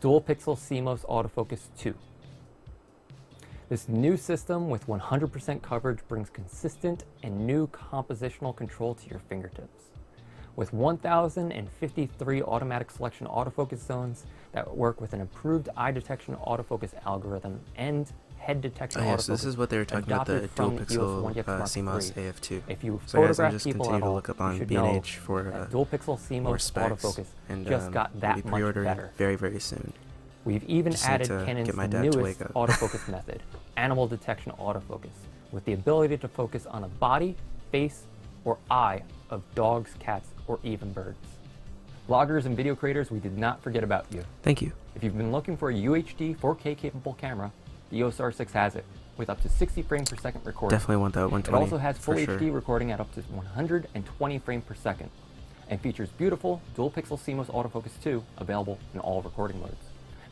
Dual pixel CMOS autofocus 2. This new system with 100% coverage brings consistent and new compositional control to your fingertips. With 1,053 automatic selection autofocus zones that work with an improved eye detection autofocus algorithm and head detection Oh, autofocus. yeah, so this is what they were talking about, the adopted dual from the EOS pixel 1DX Mark CMOS III. AF2. If you So guys, I'm photograph just people continue at to all, look up you on should B&H know for that dual pixel more CMOS specs, autofocus and just got we'll that be much pre-ordering better. very, very soon. We've even Just need added to Canon's get my dad to newest wake up. autofocus method, animal detection autofocus, with the ability to focus on a body, face, or eye of dogs, cats, or even birds. Vloggers and video creators, we did not forget about you. Thank you. If you've been looking for a UHD 4K capable camera, the EOS R6 has it, with up to 60 frames per second recording. Definitely want that It 120 also has full for sure. HD recording at up to 120 frames per second, and features beautiful dual pixel CMOS autofocus 2 available in all recording modes,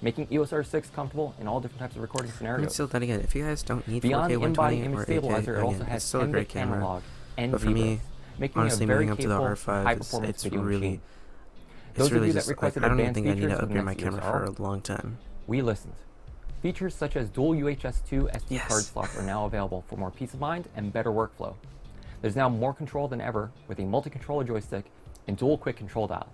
making EOS R6 comfortable in all different types of recording And scenarios. still, then again, if you guys don't need Beyond 4K the in-body 120 image or 8K, stabilizer, it also again, has it's still a 10-bit great camera. analog and But for me, ZBRIS, making honestly, it a very moving up to the capable R5, high-performance it's video really, machine. it's Those of really you that just like, requested I don't even advanced think I need features to of upgrade my next camera EOS for R, a long time. we listened. Features such as dual UHS-2 SD Yes. card slots are now available for more peace of mind and better workflow. There's now more control than ever with a multi-controller joystick and dual quick control dials.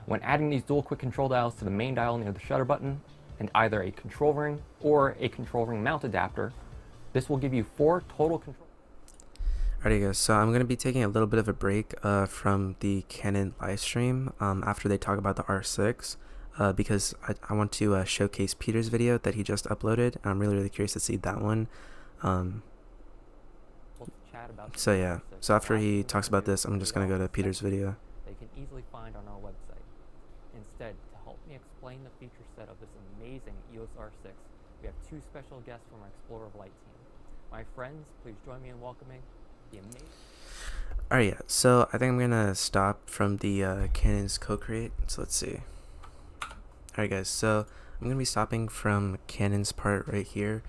When adding these dual quick control dials to the main dial near the shutter button and either a control ring or a control ring mount adapter, this will give you 4 total control. Alrighty guys, so I'm going to be taking a little bit of a break from the Canon Livestream after they talk about the R6 because I want to showcase Peter's video that he just uploaded, and I'm really curious to see that one. We'll chat about So the yeah, R6 so after he last talks about review this, I'm just going to go to Peter's video. They can easily find on our website. Instead, to help me explain the feature set of this amazing EOS R6, we have 2 special guests from our Explorer of Light team. My friends, please join me in welcoming the amazing... Alright, yeah, so I think I'm gonna stop from the Canon's co-create, so let's see. Alright guys, so I'm gonna be stopping from Canon's part right here,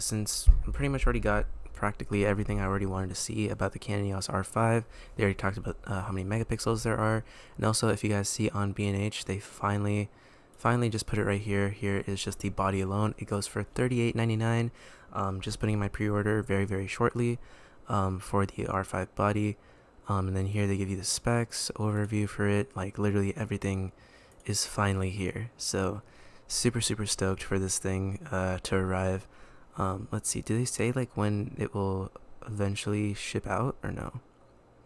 since I pretty much already got practically everything I already wanted to see about the Canon EOS R5. They already talked about how many megapixels there are, and also if you guys see on B&H, they finally just put it right here. Here is just the body alone. It goes for $38.99. Just putting in my pre-order very shortly for the R5 body. And then here they give you the specs, overview for it, like literally everything is finally here. So super stoked for this thing to arrive. Let's see, do they say like when it will eventually ship out or no?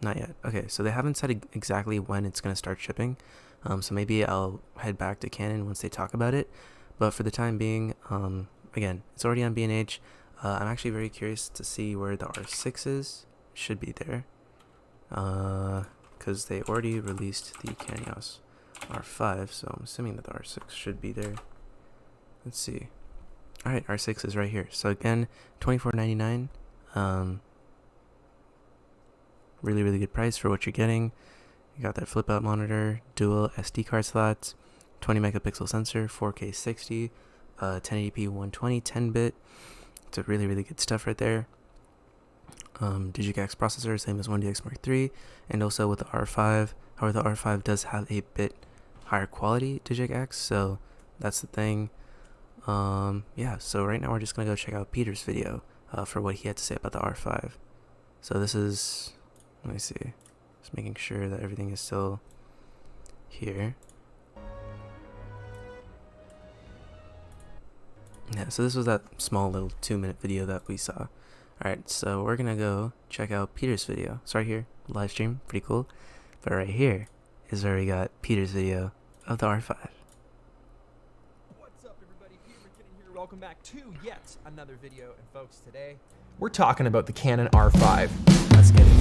Not yet. Okay, so they haven't said exactly when it's going to start shipping. So maybe I'll head back to Canon once they talk about it. But for the time being, again, it's already on B&H. I'm actually very curious to see where the R6 is. Should be there. Because they already released the Canon EOS R5, so I'm assuming that the R6 should be there. Let's see. Alright, R6 is right here. So again, $24.99. Really, really good price for what you're getting. You got that flip out monitor, dual SD card slots, 20 megapixel sensor, 4K 60, 1080p 120, 10-bit. It's a really, really good stuff right there. DigiX processor, same as 1DX Mark III, and also with the R5. However, the R5 does have a bit higher quality DigiX, so that's the thing. Yeah, so right now we're just gonna go check out Peter's video for what he had to say about the R5. So this is, let me see, just making sure that everything is still here. Yeah, so this was that small little 2-minute video that we saw. Alright, so we're gonna go check out Peter's video. It's right here, live stream, pretty cool. But right here is where we got Peter's video of the R5. What's up, everybody? Peter McKinnon here. Welcome back to yet another video. And folks, today we're talking about the Canon R5. Let's get it.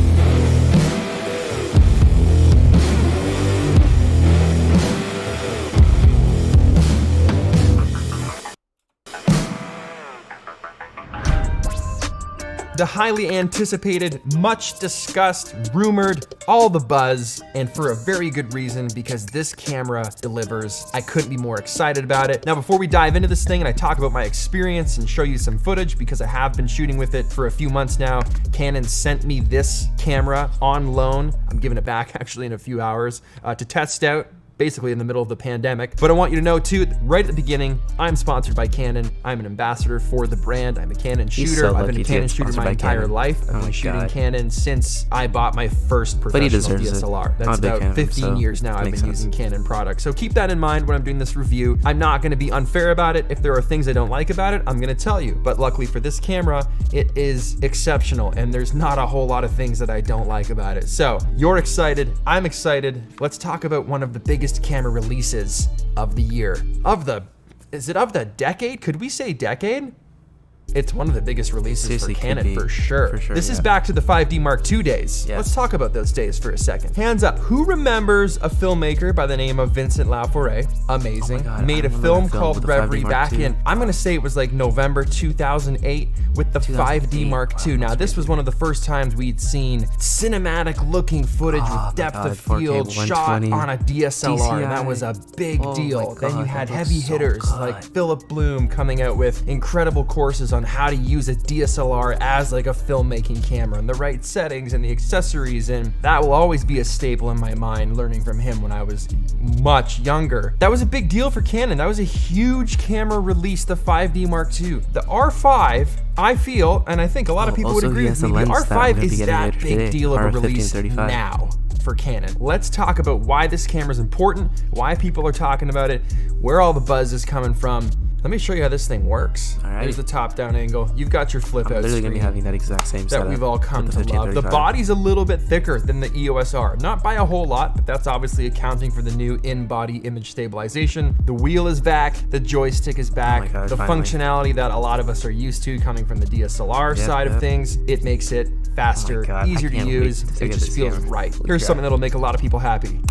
The highly anticipated, much discussed, rumored, all the buzz, and for a very good reason, because this camera delivers. I couldn't be more excited about it. Now, before we dive into this thing and I talk about my experience and show you some footage, because I have been shooting with it for a few months now, Canon sent me this camera on loan. I'm giving it back actually in a few hours to test out, basically in the middle of the pandemic. But I want you to know too, right at the beginning, I'm sponsored by Canon. I'm an ambassador for the brand. I'm a Canon shooter. I've been a Canon shooter my entire life. I've been shooting Canon since I bought my first professional DSLR. That's about 15 years now I've been using Canon products. So keep that in mind when I'm doing this review. I'm not gonna be unfair about it. If there are things I don't like about it, I'm gonna tell you. But luckily for this camera, it is exceptional and there's not a whole lot of things that I don't like about it. So you're excited, I'm excited. Let's talk about one of the biggest camera releases of the year. Is it of the decade? Could we say decade? It's one of the biggest releases seriously, for Canon for sure. This is back to the 5D Mark II days. Yes. Let's talk about those days for a second. Hands up, who remembers a filmmaker by the name of Vincent Laforet? Amazing. Oh God, made a film called Reverie back in, I'm gonna say it was like November 2008 with the 5D Mark II. Now this was one of the first times we'd seen cinematic looking footage with depth of field shot on a DSLR. And that was a big deal. Then you had heavy hitters like Philip Bloom coming out with incredible courses on how to use a DSLR as like a filmmaking camera and the right settings and the accessories, and that will always be a staple in my mind, learning from him when I was much younger. That was a big deal for Canon. That was a huge camera release, the 5D Mark II. The R5, I feel, and I think a lot of people would agree with me, the R5 is that big deal of a release now for Canon. Let's talk about why this camera is important, why people are talking about it, where all the buzz is coming from. Let me show you how this thing works. Alright. Here's the top-down angle. You've got your flip-out screen. I'm literally gonna be having that exact same setup that we've all come to love. The body's a little bit thicker than the EOS R. Not by a whole lot, but that's obviously accounting for the new in-body image stabilization. The wheel is back. The joystick is back. Oh my God, the functionality that a lot of us are used to coming from the DSLR side of things, it makes it faster, easier to use. It just feels right. Here's something that'll make a lot of people happy.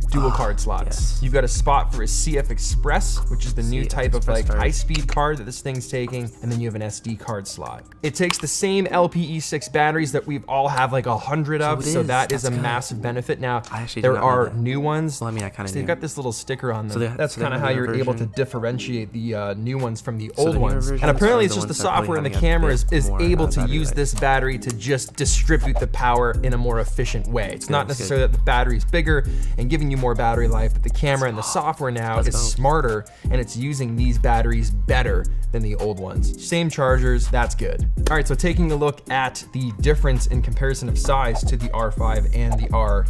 Dual card slots. Yes. You've got a spot for a CF Express, which is the new type of like high-speed card that this thing's taking, and then you have an SD card slot. It takes the same LPE6 batteries that we've all have like 100 of, so that is a massive benefit. Now, there are new ones. Well, I mean, I kind of they've got this little sticker on them. So that's kind of how you're able to differentiate the new ones from the old ones. And apparently it's just the software and the camera is able to use this battery to just distribute the power in a more efficient way. It's not necessarily that the battery's bigger and giving you more battery life, but the camera and the software now is smarter and it's using these batteries better than the old ones. Same chargers, that's good. All right, so taking a look at the difference in comparison of size to the R5 and the R,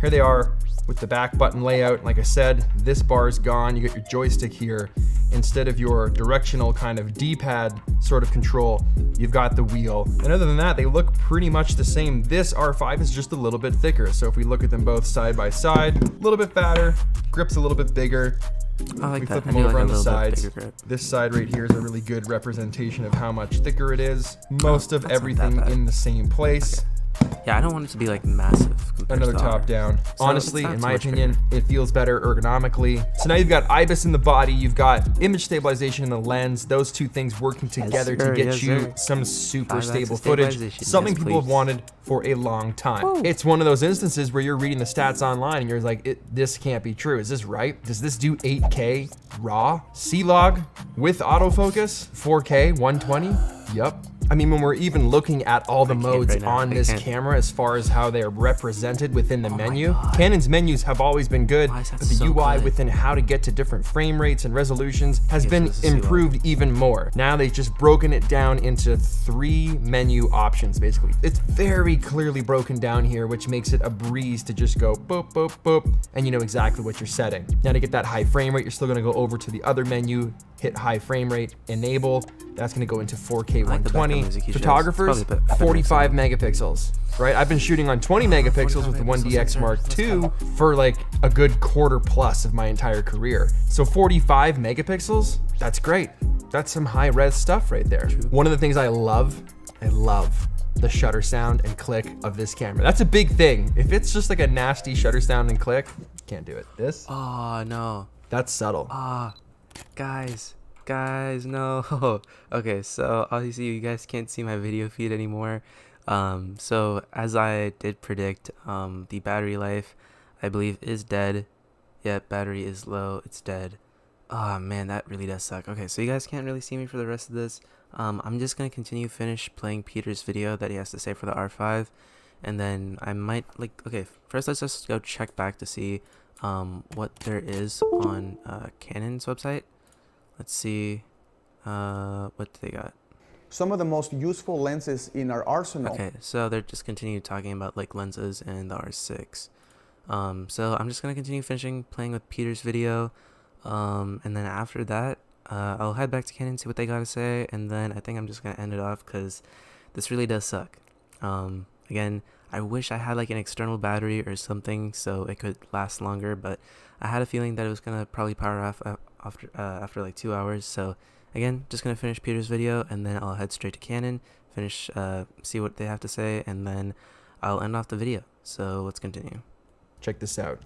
Here they are with the back button layout. Like I said, this bar is gone. You get your joystick here. Instead of your directional kind of D-pad sort of control, you've got the wheel. And other than that, they look pretty much the same. This R5 is just a little bit thicker. So if we look at them both side by side, a little bit fatter, grip's a little bit bigger. I like We that. flip I them do over like on a the little bit sides. bigger grip. This side right here is a really good representation of how much thicker it is. Most of that's not that everything bad. in the same place. Yeah, I don't want it to be like massive. compared to Another the top R. down. So Honestly, it's not in too my much opinion, it feels better ergonomically. So now you've got IBIS in the body, you've got image stabilization in the lens, those two things working together to sir, get yes, you sir. some super 5 stable axis footage. stabilization, Something yes, people have please. wanted for a long time. It's one of those instances where you're reading the stats online and you're like, this can't be true. Is this right? Does this do 8K raw? C-Log with autofocus? 4K 120? Yup. I mean, when we're even looking at all the modes right now. on I this can't. camera as far as how they're represented within the my menu, God. Canon's menus have always been good, Why is that but the so UI good? within how to get to different frame rates and resolutions has Okay, so been this is C-Log. improved even more. Now they've just broken it down into 3 menu options, basically. It's very clearly broken down here, which makes it a breeze to just go boop, boop, boop, and you know exactly what you're setting. Now to get that high frame rate, you're still gonna go over to the other menu, hit high frame rate, enable. That's gonna go into 4K I like the 120. background music he shows. It's Photographers, probably better 45 than megapixels, right? I've been shooting on 20 megapixels with the 1DX Mark II for like a good quarter plus of my entire career. So 45 megapixels, that's great. That's some high res stuff right there. One of the things I love the shutter sound and click of this camera. That's a big thing. If it's just like a nasty shutter sound and click, can't do it. This, Oh no. that's subtle. Guys, no. Okay, so obviously you guys can't see my video feed anymore. So as I did predict, the battery life, I believe, is dead. Yeah, battery is low, it's dead. Oh man, that really does suck. Okay, so you guys can't really see me for the rest of this. I'm just gonna finish playing Peter's video that he has to say for the R5, and then I might okay, first let's just go check back to see what there is on Canon's website. Let's see what they got. Some of the most useful lenses in our arsenal. Okay, so they're just continue talking about like lenses and the R6. So I'm just gonna continue playing with Peter's video, and then after that I'll head back to Canon, see what they gotta say, and then I think I'm just gonna end it off because this really does suck. Again, I wish I had like an external battery or something so it could last longer, but I had a feeling that it was gonna probably power off after like 2 hours. So again, just gonna finish Peter's video and then I'll head straight to Canon, see what they have to say, and then I'll end off the video. So let's continue. Check this out.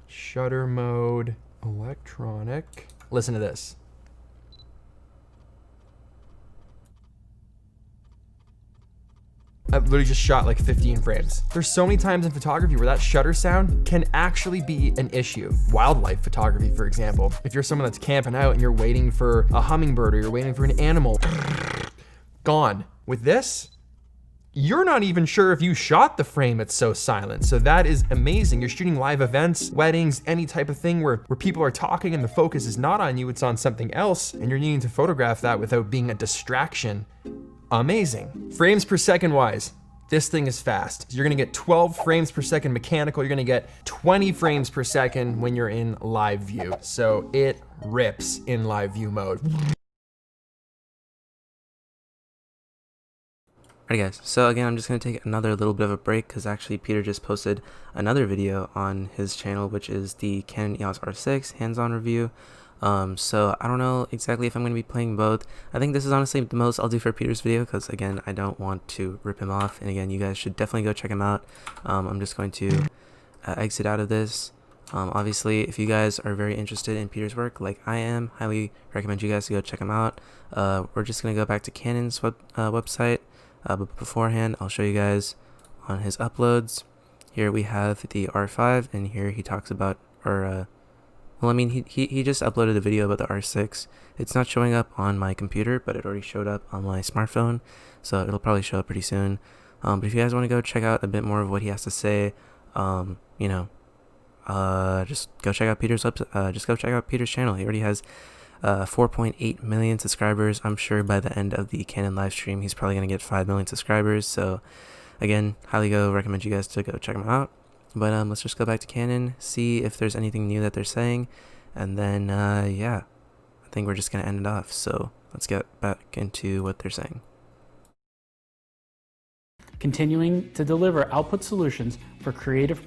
Shutter mode, electronic. Listen to this. I've literally just shot like 15 frames. There's so many times in photography where that shutter sound can actually be an issue. Wildlife photography, for example. If you're someone that's camping out and you're waiting for a hummingbird or you're waiting for an animal, gone. With this, you're not even sure if you shot the frame, it's so silent. So that is amazing. You're shooting live events, weddings, any type of thing where people are talking and the focus is not on you, it's on something else, and you're needing to photograph that without being a distraction. Amazing. Frames per second wise, this thing is fast. You're gonna get 12 frames per second mechanical, you're gonna get 20 frames per second when you're in live view. So it rips in live view mode. Alright guys, so again I'm just going to take another little bit of a break because actually Peter just posted another video on his channel, which is the Canon EOS R6 hands-on review. So I don't know exactly if I'm going to be playing both. I think this is honestly the most I'll do for Peter's video because again I don't want to rip him off, and again you guys should definitely go check him out. I'm just going to exit out of this. Obviously if you guys are very interested in Peter's work like I am, highly recommend you guys to go check him out. We're just going to go back to Canon's website. But beforehand, I'll show you guys on his uploads. Here we have the R5, and here he talks about, well, I mean, he just uploaded a video about the R6. It's not showing up on my computer, but it already showed up on my smartphone, so it'll probably show up pretty soon. But if you guys want to go check out a bit more of what he has to say, you know, just go check out Peter's website. Just go check out Peter's channel. He already has 4.8 million subscribers. I'm sure by the end of the Canon live stream he's probably gonna get 5 million subscribers. So again, highly recommend you guys to go check him out. But let's just go back to Canon, see if there's anything new that they're saying, and then yeah, I think we're just gonna end it off. So let's get back into what they're saying. Continuing to deliver output solutions for creative